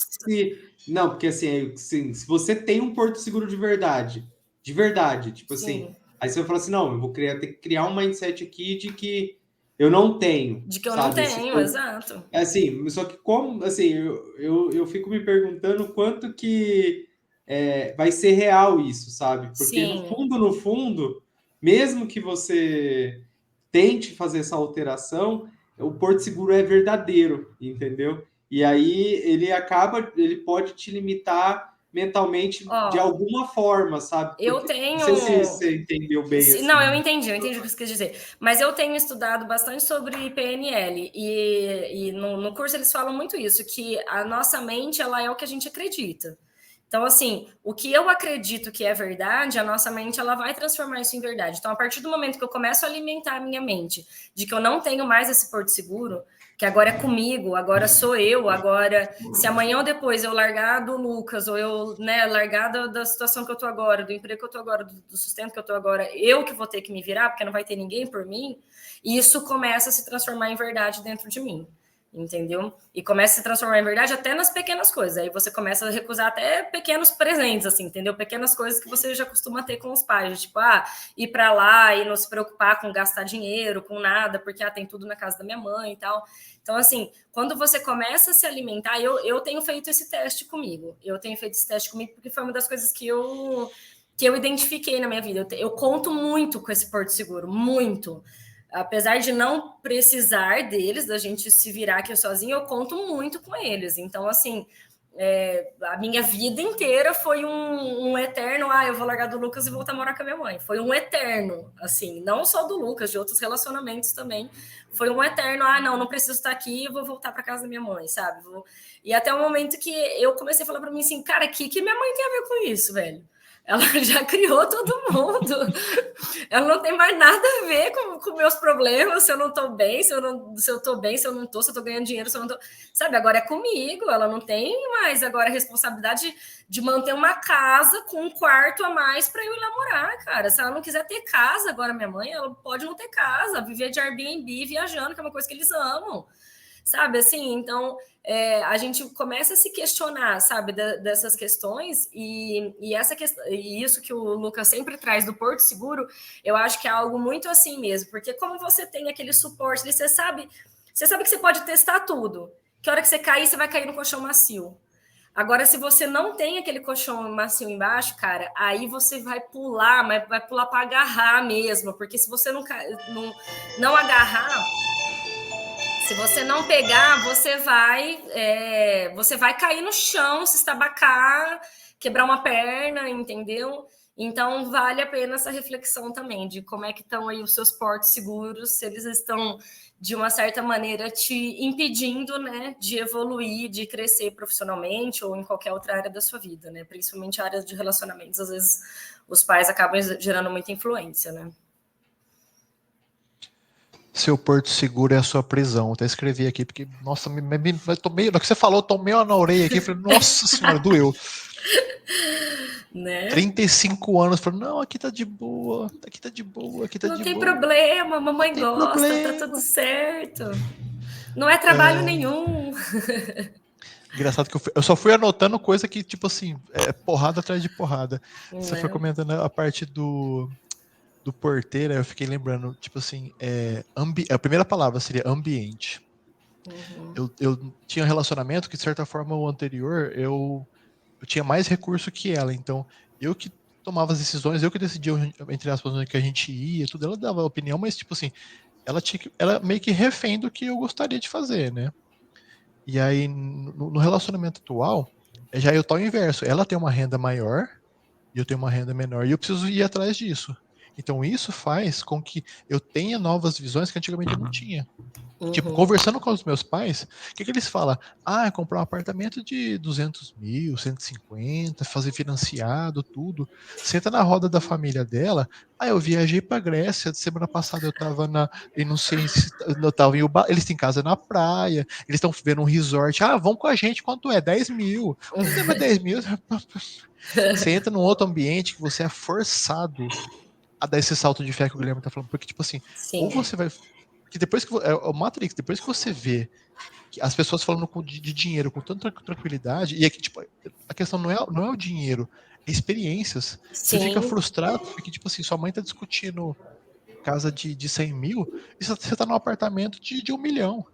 Não, porque assim, se você tem um porto seguro de verdade, tipo assim, aí você vai falar assim, não, eu vou ter que criar um mindset aqui de que eu não tenho. De que eu não tenho, exato. Assim, só que como, assim, eu fico me perguntando quanto que vai ser real isso, sabe? Porque no fundo, mesmo que você tente fazer essa alteração, o porto seguro é verdadeiro, entendeu? E aí ele pode te limitar mentalmente de alguma forma, sabe? Porque, eu tenho... Não sei se você entendeu bem. Assim. Não, eu entendi o que você quis dizer. Mas eu tenho estudado bastante sobre PNL e no curso eles falam muito isso, que a nossa mente, ela é o que a gente acredita. Então, assim, o que eu acredito que é verdade, a nossa mente, ela vai transformar isso em verdade. Então, a partir do momento que eu começo a alimentar a minha mente de que eu não tenho mais esse porto seguro, que agora é comigo, agora sou eu, agora, se amanhã ou depois eu largar do Lucas, ou eu, largar da situação que eu tô agora, do emprego que eu tô agora, do sustento que eu tô agora, eu que vou ter que me virar, porque não vai ter ninguém por mim, e isso começa a se transformar em verdade dentro de mim. Entendeu? E começa a se transformar em verdade até nas pequenas coisas. Aí você começa a recusar até pequenos presentes, assim, entendeu? Pequenas coisas que você já costuma ter com os pais. Tipo, ir para lá e não se preocupar com gastar dinheiro, com nada, porque tem tudo na casa da minha mãe e tal. Então, assim, quando você começa a se alimentar, eu tenho feito esse teste comigo. Eu tenho feito esse teste comigo porque foi uma das coisas que eu identifiquei na minha vida. Eu conto muito com esse porto seguro, muito. apesar de não precisar deles, da gente se virar aqui sozinho, eu conto muito com eles. Então, assim, a minha vida inteira foi um eterno, eu vou largar do Lucas e voltar a morar com a minha mãe. Foi um eterno, assim, não só do Lucas, de outros relacionamentos também. Foi um eterno, não preciso estar aqui, eu vou voltar para casa da minha mãe, sabe? E até o momento que eu comecei a falar para mim assim, cara, o que minha mãe tem a ver com isso, velho? Ela já criou todo mundo. Ela não tem mais nada a ver com meus problemas, se eu não tô bem, se eu tô bem, se eu não tô, se eu tô ganhando dinheiro, se eu não tô... Sabe, agora é comigo, ela não tem mais agora a responsabilidade de manter uma casa com um quarto a mais para eu ir lá morar, cara. Se ela não quiser ter casa agora, minha mãe, ela pode não ter casa, viver de Airbnb, viajando, que é uma coisa que eles amam. Sabe, assim, então a gente começa a se questionar, sabe, dessas questões e isso que o Lucas sempre traz do Porto Seguro, eu acho que é algo muito assim mesmo, porque como você tem aquele suporte, você sabe que você pode testar tudo, que a hora que você cair, você vai cair no colchão macio. Agora, se você não tem aquele colchão macio embaixo, cara, aí você vai pular, mas vai pular para agarrar mesmo, porque se você não agarrar... Se você não pegar, você vai cair no chão, se estabacar, quebrar uma perna, entendeu? Então, vale a pena essa reflexão também de como é que estão aí os seus portos seguros, se eles estão, de uma certa maneira, te impedindo, né, de evoluir, de crescer profissionalmente ou em qualquer outra área da sua vida, né? Principalmente a área de relacionamentos, às vezes os pais acabam gerando muita influência, né? Seu porto seguro é a sua prisão. Eu até escrevi aqui, porque, nossa, eu tomei, no que você falou, eu tomei uma na orelha aqui, falei, nossa senhora, doeu. Né? 35 anos, falei, não, aqui tá de boa, aqui tá de boa, aqui tá de boa. Não tem problema, mamãe gosta, tá tudo certo. Não é trabalho nenhum. Engraçado que eu só fui anotando coisa que, tipo assim, porrada atrás de porrada. Você foi comentando a parte do porteiro, eu fiquei lembrando, tipo assim, a primeira palavra seria ambiente. Uhum. Eu tinha um relacionamento que, de certa forma, o anterior, eu tinha mais recurso que ela, então eu que tomava as decisões, eu que decidia, entre aspas, onde que a gente ia, tudo, ela dava opinião, mas, tipo assim, ela meio que refém do que eu gostaria de fazer, né? E aí, no relacionamento atual, já eu tô ao inverso, ela tem uma renda maior, e eu tenho uma renda menor, e eu preciso ir atrás disso. Então isso faz com que eu tenha novas visões que antigamente eu não tinha. Uhum. Tipo, conversando com os meus pais, o que eles falam? Comprar um apartamento de 200 mil, 150, fazer financiado, tudo. Senta na roda da família dela. Eu viajei pra Grécia, semana passada eu tava eu não sei se eu tava em eles têm casa na praia, eles estão vendo um resort. Vão com a gente, quanto é? 10 mil. Não é 10 mil. Você entra num outro ambiente que você é forçado a dar esse salto de fé que o Guilherme tá falando, porque, tipo assim, ou você vai... Porque depois que... o Matrix, depois que você vê que as pessoas falando de dinheiro com tanta tranquilidade, e aqui, tipo, a questão não é o dinheiro, é experiências. Sim. Você fica frustrado porque, tipo assim, sua mãe tá discutindo casa de 100 mil, e você tá num apartamento de 1 milhão.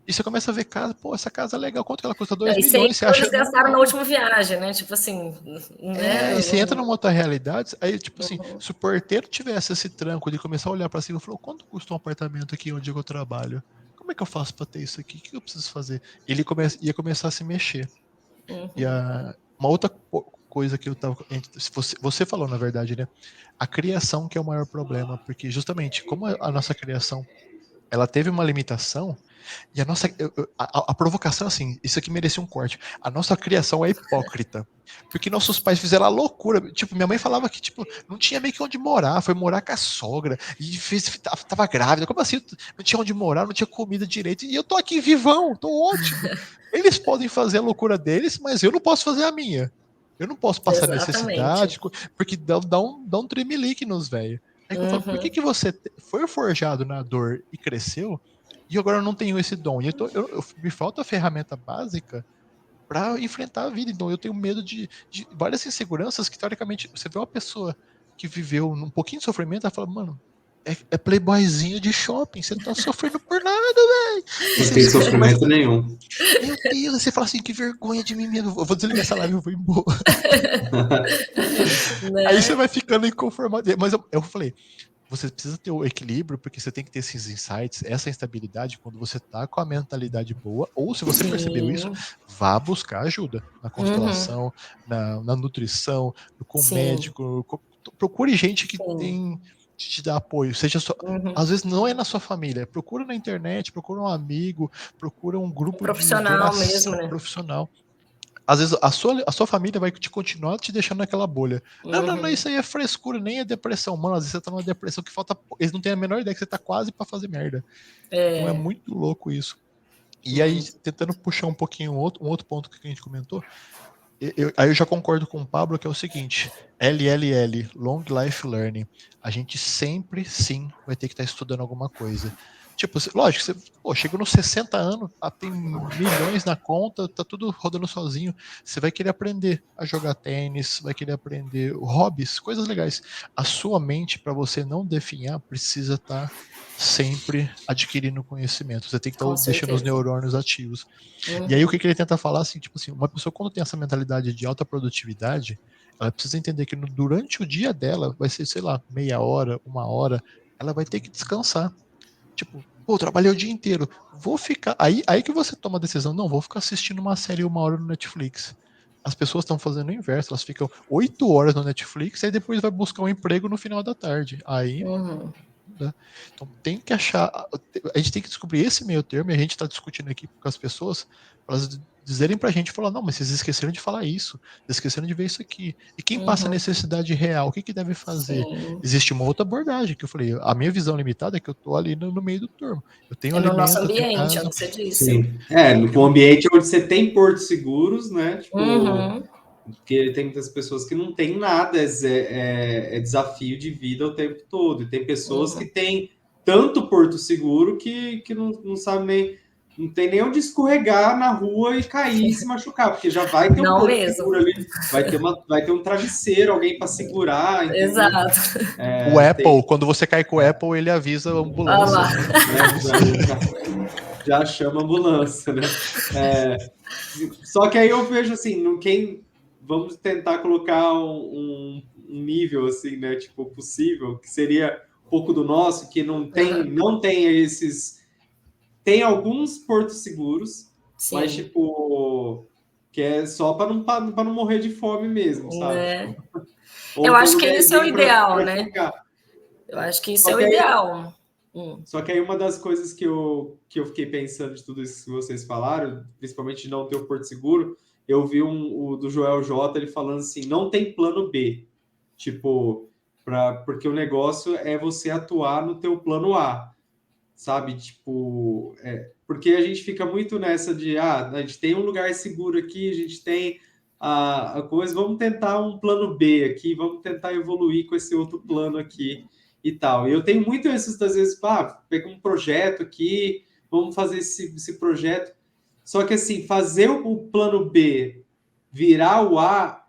E você começa a ver casa, essa casa é legal, quanto que ela custa? 2 milhões. Você acha... Eles gastaram na última viagem, né? Tipo assim... e você entra numa outra realidade, aí, tipo assim, se o porteiro tivesse esse tranco de começar a olhar pra cima e falar, quanto custa um apartamento aqui onde eu trabalho? Como é que eu faço pra ter isso aqui? O que eu preciso fazer? Ele ia começar a se mexer. E uma outra coisa que eu tava... Você falou, na verdade, né? A criação que é o maior problema, porque justamente, como a nossa criação, ela teve uma limitação, e a provocação, assim, isso aqui merecia um corte. A nossa criação é hipócrita. Porque nossos pais fizeram a loucura. Tipo, minha mãe falava que, tipo, não tinha meio que onde morar. Foi morar com a sogra. E tava grávida. Como assim? Não tinha onde morar, não tinha comida direito. E eu tô aqui vivão, tô ótimo. Eles podem fazer a loucura deles, mas eu não posso fazer a minha. Eu não posso passar necessidade, porque dá um tremelique nos velhos. Aí eu falo, por que você foi forjado na dor e cresceu, e agora eu não tenho esse dom? E me falta a ferramenta básica para enfrentar a vida. Então eu tenho medo de várias inseguranças que, teoricamente, você vê uma pessoa que viveu num pouquinho de sofrimento, ela fala, mano, é playboyzinho de shopping, você não tá sofrendo por nada, velho. Não tem sofrimento nenhum. Meu Deus, você fala assim, que vergonha de mim mesmo. Eu vou desligar essa live, eu vou embora. Aí você vai ficando inconformado. Mas eu falei, você precisa ter o equilíbrio, porque você tem que ter esses insights, essa instabilidade, quando você tá com a mentalidade boa, ou se você percebeu isso, Sim. vá buscar ajuda na Uhum. constelação, na nutrição, com o Sim. médico, procure gente que Sim. tem te dá apoio, seja só, Uhum. às vezes não é na sua família, procura na internet, procura um amigo, procura um Um grupo de profissional mesmo, oração né? profissional. Às vezes a sua família vai te continuar te deixando naquela bolha. Não, Uhum. isso aí é frescura, nem é depressão. Mano, às vezes você tá numa depressão que falta. Eles não têm a menor ideia que você tá quase pra fazer merda. Então é É. muito louco isso. E aí, Muito. tentando puxar um pouquinho um outro ponto que a gente comentou, aí eu já concordo com o Pablo, que é o seguinte: LLL, Long Life Learning. A gente sempre, sim, vai ter que estar estudando alguma coisa. Tipo, lógico, você chega nos 60 anos, tem milhões na conta, tá tudo rodando sozinho. Você vai querer aprender a jogar tênis, vai querer aprender hobbies, coisas legais. A sua mente, para você não definhar, precisa estar sempre adquirindo conhecimento. Você tem que estar Com deixando os certeza. neurônios ativos. E aí o Uhum. que ele tenta falar, assim, tipo assim, uma pessoa quando tem essa mentalidade de alta produtividade, ela precisa entender que durante o dia dela vai ser, sei lá, meia hora, uma hora, ela vai ter que descansar. Tipo, pô, trabalhei o dia inteiro, vou ficar. Aí que você toma a decisão, não, vou ficar assistindo uma série uma hora no Netflix. As pessoas estão fazendo o inverso, elas ficam 8 horas no Netflix e depois vai buscar um emprego no final da tarde. Aí Uhum. né? Então tem que achar, a gente tem que descobrir esse meio termo e a gente está discutindo aqui com as pessoas para elas dizerem para a gente, falar, não, mas vocês esqueceram de falar isso, vocês esqueceram de ver isso aqui. E quem passa Uhum. necessidade real, o que que deve fazer? Sim. Existe uma outra abordagem que eu falei, a minha visão limitada é que eu tô ali no meio do termo. Eu tenho É no nosso alimento, eu tenho ambiente, é o casa, que você disse. Sim. No eu, ambiente onde você tem portos seguros, né? Tipo, Uhum. porque tem muitas pessoas que não têm nada, é desafio de vida o tempo todo. E tem pessoas que Uhum. têm tanto porto seguro que não sabe nem. Não tem nem onde escorregar na rua e cair e se machucar, porque já vai ter um Não porto mesmo. seguro ali, vai ter um travesseiro, alguém para segurar, entendeu? Exato. o Tem, Apple, quando você cai com o Apple, ele avisa a Olha ambulância, lá. né? né, já chama a ambulância, né? Só que aí eu vejo assim, vamos tentar colocar um nível assim, né? Tipo, possível, que seria um pouco do nosso, que Uhum. não tem esses. Tem alguns portos seguros, mas Sim. tipo, que é só para não morrer de fome mesmo, sabe? Tipo, Né? Eu ou ter um acho que isso é o lugarzinho ideal, para né? ficar. Eu acho que isso é Só o que aí, ideal. Hum. Só que aí uma das coisas que eu fiquei pensando de tudo isso que vocês falaram, principalmente de não ter o Porto Seguro, eu vi o do Joel J, ele falando assim, não tem plano B. Tipo, porque o negócio é você atuar no teu plano A, sabe? Tipo, porque a gente fica muito nessa de, a gente tem um lugar seguro aqui, a gente tem a coisa, vamos tentar um plano B aqui, vamos tentar evoluir com esse outro plano aqui e tal. E eu tenho muito isso, às vezes, pega um projeto aqui, vamos fazer esse projeto. Só que, assim, fazer o plano B virar o A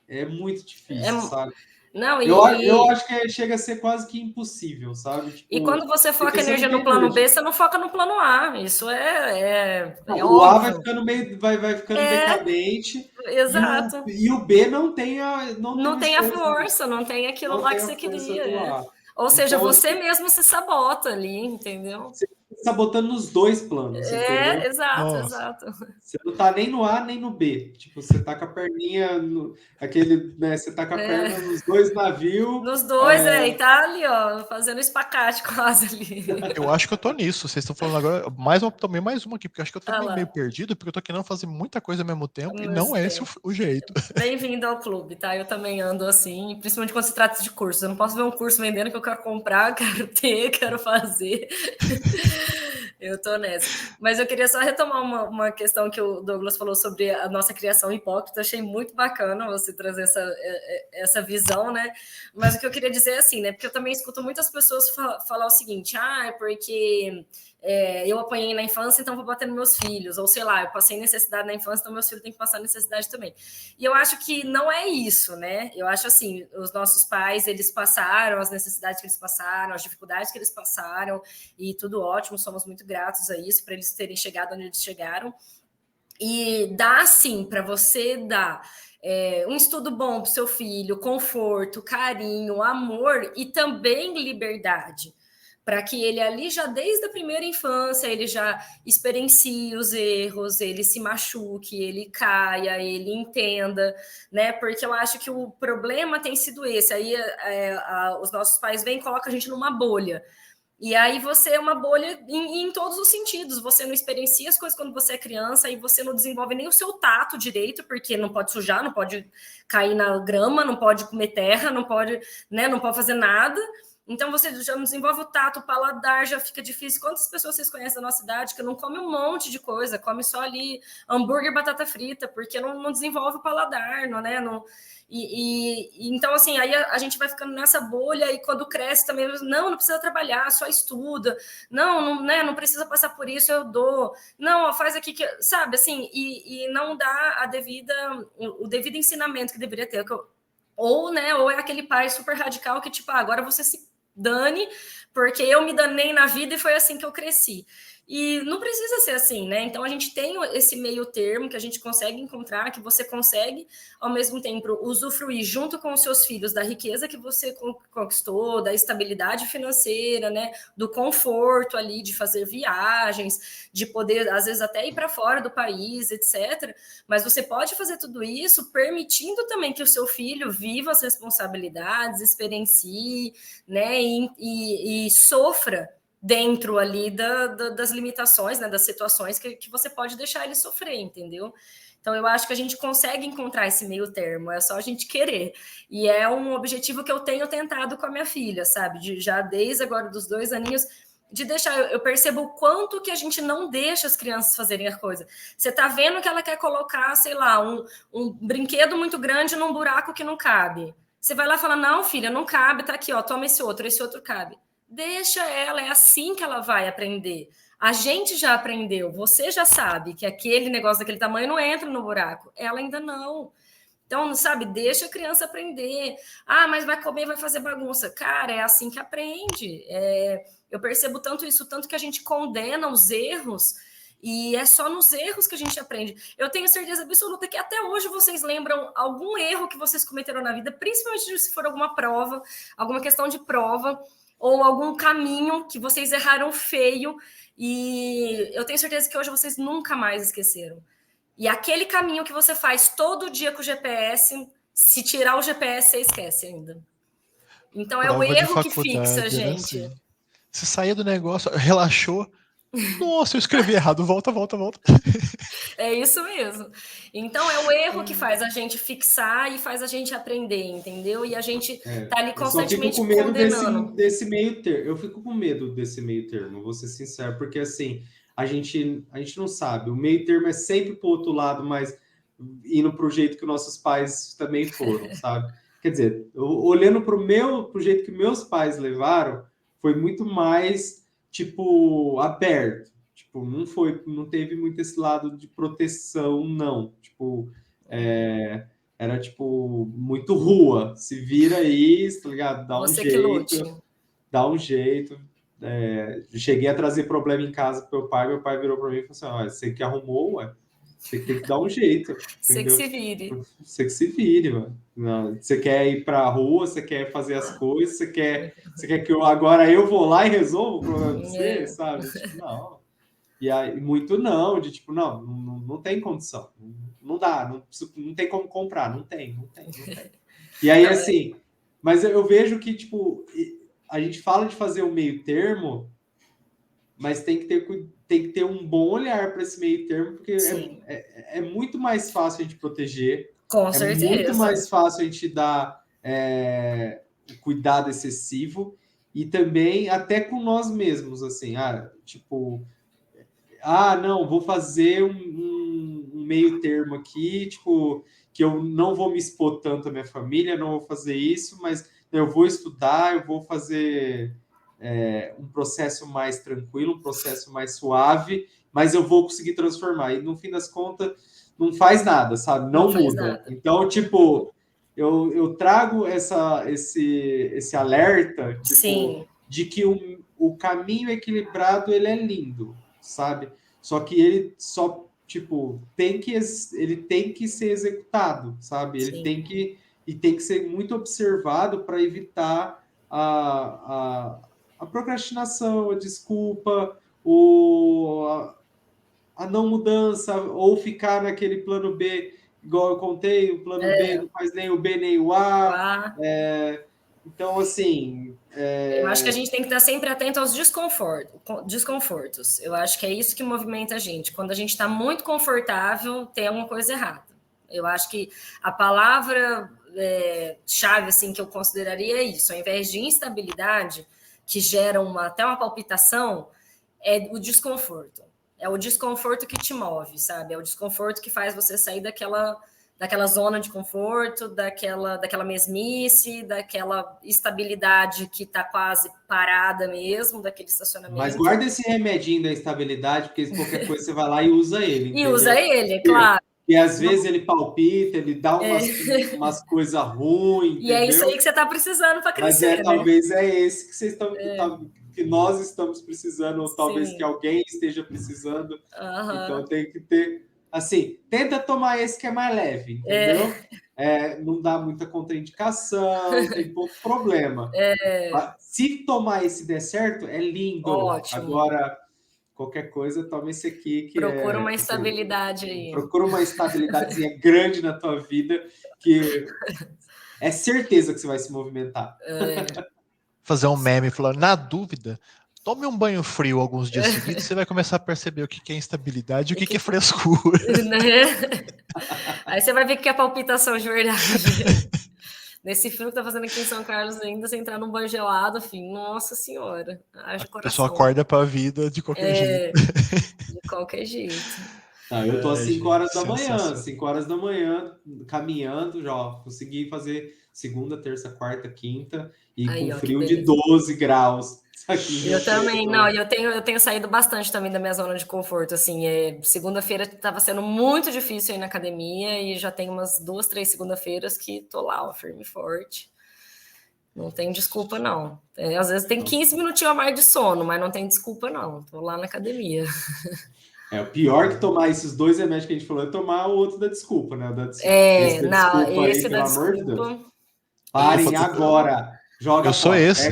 é muito É, difícil, sabe? não, Eu acho que chega a ser quase que impossível, sabe? e Tipo, quando você porque foca você não energia no tem plano B, energia. você não foca no plano A. Isso é O A vai óbvio. ficando meio, vai ficando É, decadente exato. e o B não tem Não o tem a esforço, força, não tem aquilo não lá tem que a você força queria. do É. A. Ou seja, Então, você assim, mesmo se sabota ali, entendeu? você está botando nos dois planos, entendeu? É, exato, Nossa. exato. Você não tá nem no A nem no B. Tipo, você tá com a perninha aquele, né? Você tá com a É, perna nos dois navios. nos dois, e tá ali, ó, fazendo espacate quase ali. Eu acho que eu tô nisso. Vocês estão falando agora, tomei mais uma aqui, porque eu acho que eu tô Olha meio lá, perdido, porque eu tô querendo fazer muita coisa ao mesmo tempo ao e não mesmo é esse tempo. o jeito. Bem-vindo ao clube, tá? Eu também ando assim, principalmente quando se trata de cursos. Eu não posso ver um curso vendendo que eu quero comprar, quero ter, quero fazer. Eu tô nessa. Mas eu queria só retomar uma questão que o Douglas falou sobre a nossa criação hipócrita. Achei muito bacana você trazer essa visão, né? Mas o que eu queria dizer é assim, né? Porque eu também escuto muitas pessoas falar o seguinte: é porque eu apanhei na infância, então vou bater nos meus filhos. Ou sei lá, eu passei necessidade na infância, então meus filhos têm que passar necessidade também. E eu acho que não é isso, né? Eu acho assim, os nossos pais, eles passaram as necessidades que eles passaram, as dificuldades que eles passaram, e tudo ótimo, somos muito gratos a isso, para eles terem chegado onde eles chegaram. E dá sim para você dar um estudo bom para o seu filho, conforto, carinho, amor e também liberdade. Para que ele ali já desde a primeira infância ele já experiencie os erros, ele se machuque, ele caia, ele entenda, né? Porque eu acho que o problema tem sido esse. Aí os nossos pais vêm e colocam a gente numa bolha. E aí você é uma bolha em todos os sentidos. Você não experiencia as coisas quando você é criança e você não desenvolve nem o seu tato direito, porque não pode sujar, não pode cair na grama, não pode comer terra, não pode, né, não pode fazer nada. Então você já não desenvolve o tato, o paladar já fica difícil. Quantas pessoas vocês conhecem da nossa idade que não come um monte de coisa, come só ali hambúrguer, batata frita, porque não desenvolve o paladar, não, né? Não, então, assim, aí a gente vai ficando nessa bolha e quando cresce também, não precisa trabalhar, só estuda, né, não precisa passar por isso, eu dou, não, faz aqui, que, sabe, assim, e não dá o devido ensinamento que deveria ter, ou é aquele pai super radical que, tipo, agora você se dane, porque eu me danei na vida e foi assim que eu cresci. E não precisa ser assim, né? Então a gente tem esse meio termo que a gente consegue encontrar, que você consegue, ao mesmo tempo, usufruir junto com os seus filhos da riqueza que você conquistou, da estabilidade financeira, né? Do conforto ali de fazer viagens, de poder, às vezes, até ir para fora do país, etc. Mas você pode fazer tudo isso permitindo também que o seu filho viva as responsabilidades, experiencie, né? E sofra dentro ali das limitações, né, das situações que você pode deixar ele sofrer, entendeu? Então, eu acho que a gente consegue encontrar esse meio termo, é só a gente querer. E é um objetivo que eu tenho tentado com a minha filha, sabe? Já desde agora dos 2 aninhos, de deixar, eu percebo o quanto que a gente não deixa as crianças fazerem a coisa. Você tá vendo que ela quer colocar, sei lá, um brinquedo muito grande num buraco que não cabe. Você vai lá e fala, não, filha, não cabe, tá aqui, ó, toma esse outro cabe. Deixa ela, é assim que ela vai aprender. A gente já aprendeu, você já sabe que aquele negócio daquele tamanho não entra no buraco. Ela ainda não. Então, sabe, deixa a criança aprender. Ah, mas vai comer, vai fazer bagunça. Cara, é assim que aprende. Eu percebo tanto isso, tanto que a gente condena os erros e é só nos erros que a gente aprende. Eu tenho certeza absoluta que até hoje vocês lembram algum erro que vocês cometeram na vida, principalmente se for alguma prova, alguma questão de prova, ou algum caminho que vocês erraram feio, e eu tenho certeza que hoje vocês nunca mais esqueceram. E aquele caminho que você faz todo dia com o GPS, se tirar o GPS, você esquece ainda. Então é o erro que fixa, gente. Assim. Você saía do negócio, relaxou. Nossa, eu escrevi errado. Volta. É isso mesmo. Então é o erro que faz a gente fixar e faz a gente aprender, entendeu? E a gente tá ali constantemente condenando. Desse meio termo. Eu fico com medo desse meio termo, vou ser sincero, porque assim, a gente não sabe. O meio termo é sempre pro outro lado, mas indo pro jeito que nossos pais também foram, sabe? Quer dizer, olhando pro jeito que meus pais levaram, foi muito mais, tipo, aberto. Tipo, não teve muito esse lado de proteção, não. Tipo, era, tipo, muito rua. Se vira aí, tá ligado? Dá um jeito. Cheguei a trazer problema em casa pro meu pai virou para mim e falou assim, olha, você que arrumou, ué, você tem que dar um jeito. Você que se vire. Você que se vire, mano. Não, você quer ir pra rua, você quer fazer as coisas, você quer que agora eu vou lá e resolvo o problema de você, sabe? Tipo, não. E aí, muito não, de tipo, não tem condição. Não dá, não tem como comprar, não tem. E aí, assim, mas eu vejo que, tipo, a gente fala de fazer um meio termo, mas tem que ter um bom olhar para esse meio termo, porque é muito mais fácil a gente proteger. Com certeza. É muito mais fácil a gente dar cuidado excessivo e também até com nós mesmos, assim, não, vou fazer um meio termo aqui, tipo, que eu não vou me expor tanto à minha família, não vou fazer isso, mas eu vou estudar, eu vou fazer um processo mais tranquilo, um processo mais suave, mas eu vou conseguir transformar. E no fim das contas, não faz nada, sabe? Não muda. Nada. Então, tipo, eu trago esse alerta, tipo, de que o caminho equilibrado, ele é lindo, sabe? Só que ele só tipo, ele tem que ser executado, sabe? Ele Sim. tem que ser muito observado para evitar a procrastinação, a desculpa, a não mudança, ou ficar naquele plano B, igual eu contei, o plano B não faz nem o B nem o A. Então, assim... Eu acho que a gente tem que estar sempre atento aos desconfortos. Eu acho que é isso que movimenta a gente. Quando a gente está muito confortável, tem alguma coisa errada. Eu acho que a palavra chave assim, que eu consideraria é isso. Ao invés de instabilidade, que gera até uma palpitação, é o desconforto. É o desconforto que te move, sabe? É o desconforto que faz você sair daquela zona de conforto, daquela mesmice, daquela estabilidade que está quase parada mesmo, daquele estacionamento. Mas guarda esse remedinho da estabilidade, porque qualquer coisa você vai lá e usa ele. E usa ele, é claro. E às vezes ele palpita, ele dá umas coisas ruins, e é isso aí que você está precisando para crescer. Mas talvez é esse que vocês estão... que nós estamos precisando, ou talvez que alguém esteja precisando. Então tem que ter... Assim, tenta tomar esse que é mais leve, entendeu? Não dá muita contraindicação, tem pouco problema. Se tomar esse e der certo, é lindo. Ótimo. Agora, qualquer coisa, toma esse aqui. Procura uma estabilidade aí. Procura uma estabilidadezinha grande na tua vida, que é certeza que você vai se movimentar. Fazer um meme falando, na dúvida... Tome um banho frio alguns dias seguidos, você vai começar a perceber o que é instabilidade e o que é frescura. Né? Aí você vai ver que é palpitação de verdade. Nesse frio que tá fazendo aqui em São Carlos ainda, você entrar num banho gelado, enfim, nossa senhora. Haja coração. A pessoa acorda pra vida de qualquer jeito. De qualquer jeito. Eu tô às 5 horas da manhã, 5 horas da manhã, caminhando, já consegui fazer segunda, terça, quarta, quinta, e aí, com frio de 12 graus. Eu também, eu tenho saído bastante também da minha zona de conforto, assim, segunda-feira estava sendo muito difícil ir na academia e já tem umas 2, 3 segunda-feiras que tô lá, firme e forte, não tem desculpa não, às vezes tem 15 minutinhos a mais de sono, mas não tem desculpa não, tô lá na academia. O pior que tomar esses 2 remédios que a gente falou é tomar o outro da desculpa, né? Esse da desculpa. Parem agora, joga eu sou fora. esse.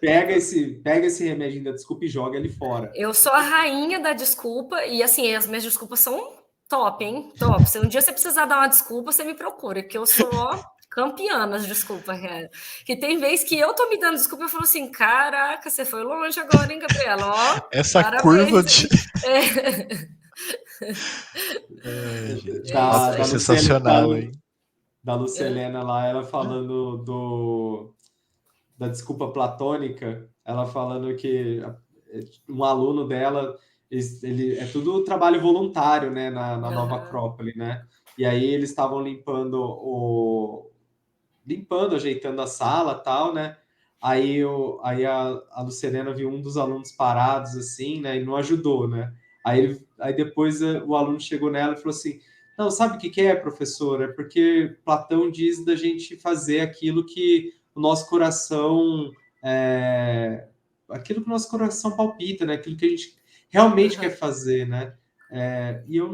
Pega esse remedinho da desculpa e joga ele fora. Eu sou a rainha da desculpa e, assim, as minhas desculpas são top, hein? Top. Se um dia você precisar dar uma desculpa, você me procura, que eu sou campeã nas desculpas, cara. Que tem vez que eu tô me dando desculpa e eu falo assim, caraca, você foi longe agora, hein, Gabriela? Essa parabéns, curva de... Da sensacional, hein? Da Lucelena lá, ela falando da desculpa platônica, ela falando que um aluno dela, ele é tudo trabalho voluntário, né, na Nova Acrópole, né? E aí eles estavam limpando, ajeitando a sala, tal, né? Aí a Lucelena viu um dos alunos parados assim, né, e não ajudou, né? Aí depois o aluno chegou nela e falou assim: não, sabe o que é, professora? É porque Platão diz da gente fazer aquilo que o nosso coração aquilo que o nosso coração palpita, né? Aquilo que a gente realmente quer fazer, né? E eu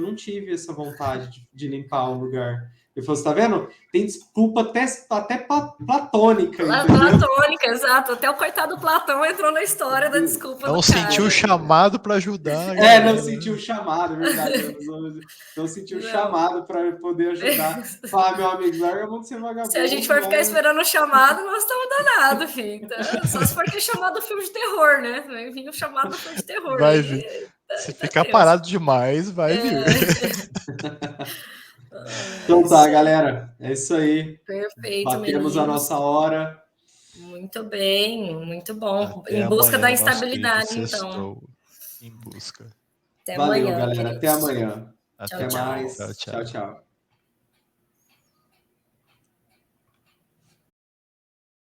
não tive essa vontade de limpar o lugar. Eu falei, você tá vendo? Tem desculpa até platônica. Platônica, exato. Até o coitado Platão entrou na história da desculpa. Não sentiu o chamado para ajudar. Não sentiu o chamado, é verdade. Não sentiu o chamado para poder ajudar. Fala, meu amigo, larga a mão de ser vagabundo. Se a gente for ficar esperando o chamado, nós estamos danados, filho. Então, só se for ter chamado o filme de terror, né? Vai vir o chamado do filme de terror. Vai vir. Se ficar parado demais, vai vir. Então tá, galera. É isso aí. Perfeito, Batemos a nossa hora. Muito bem, muito bom. Até em busca amanhã, da instabilidade, então. Estou em busca. Até Valeu, amanhã, galera. queridos. Até amanhã. Até mais. Tchau, tchau. Tchau.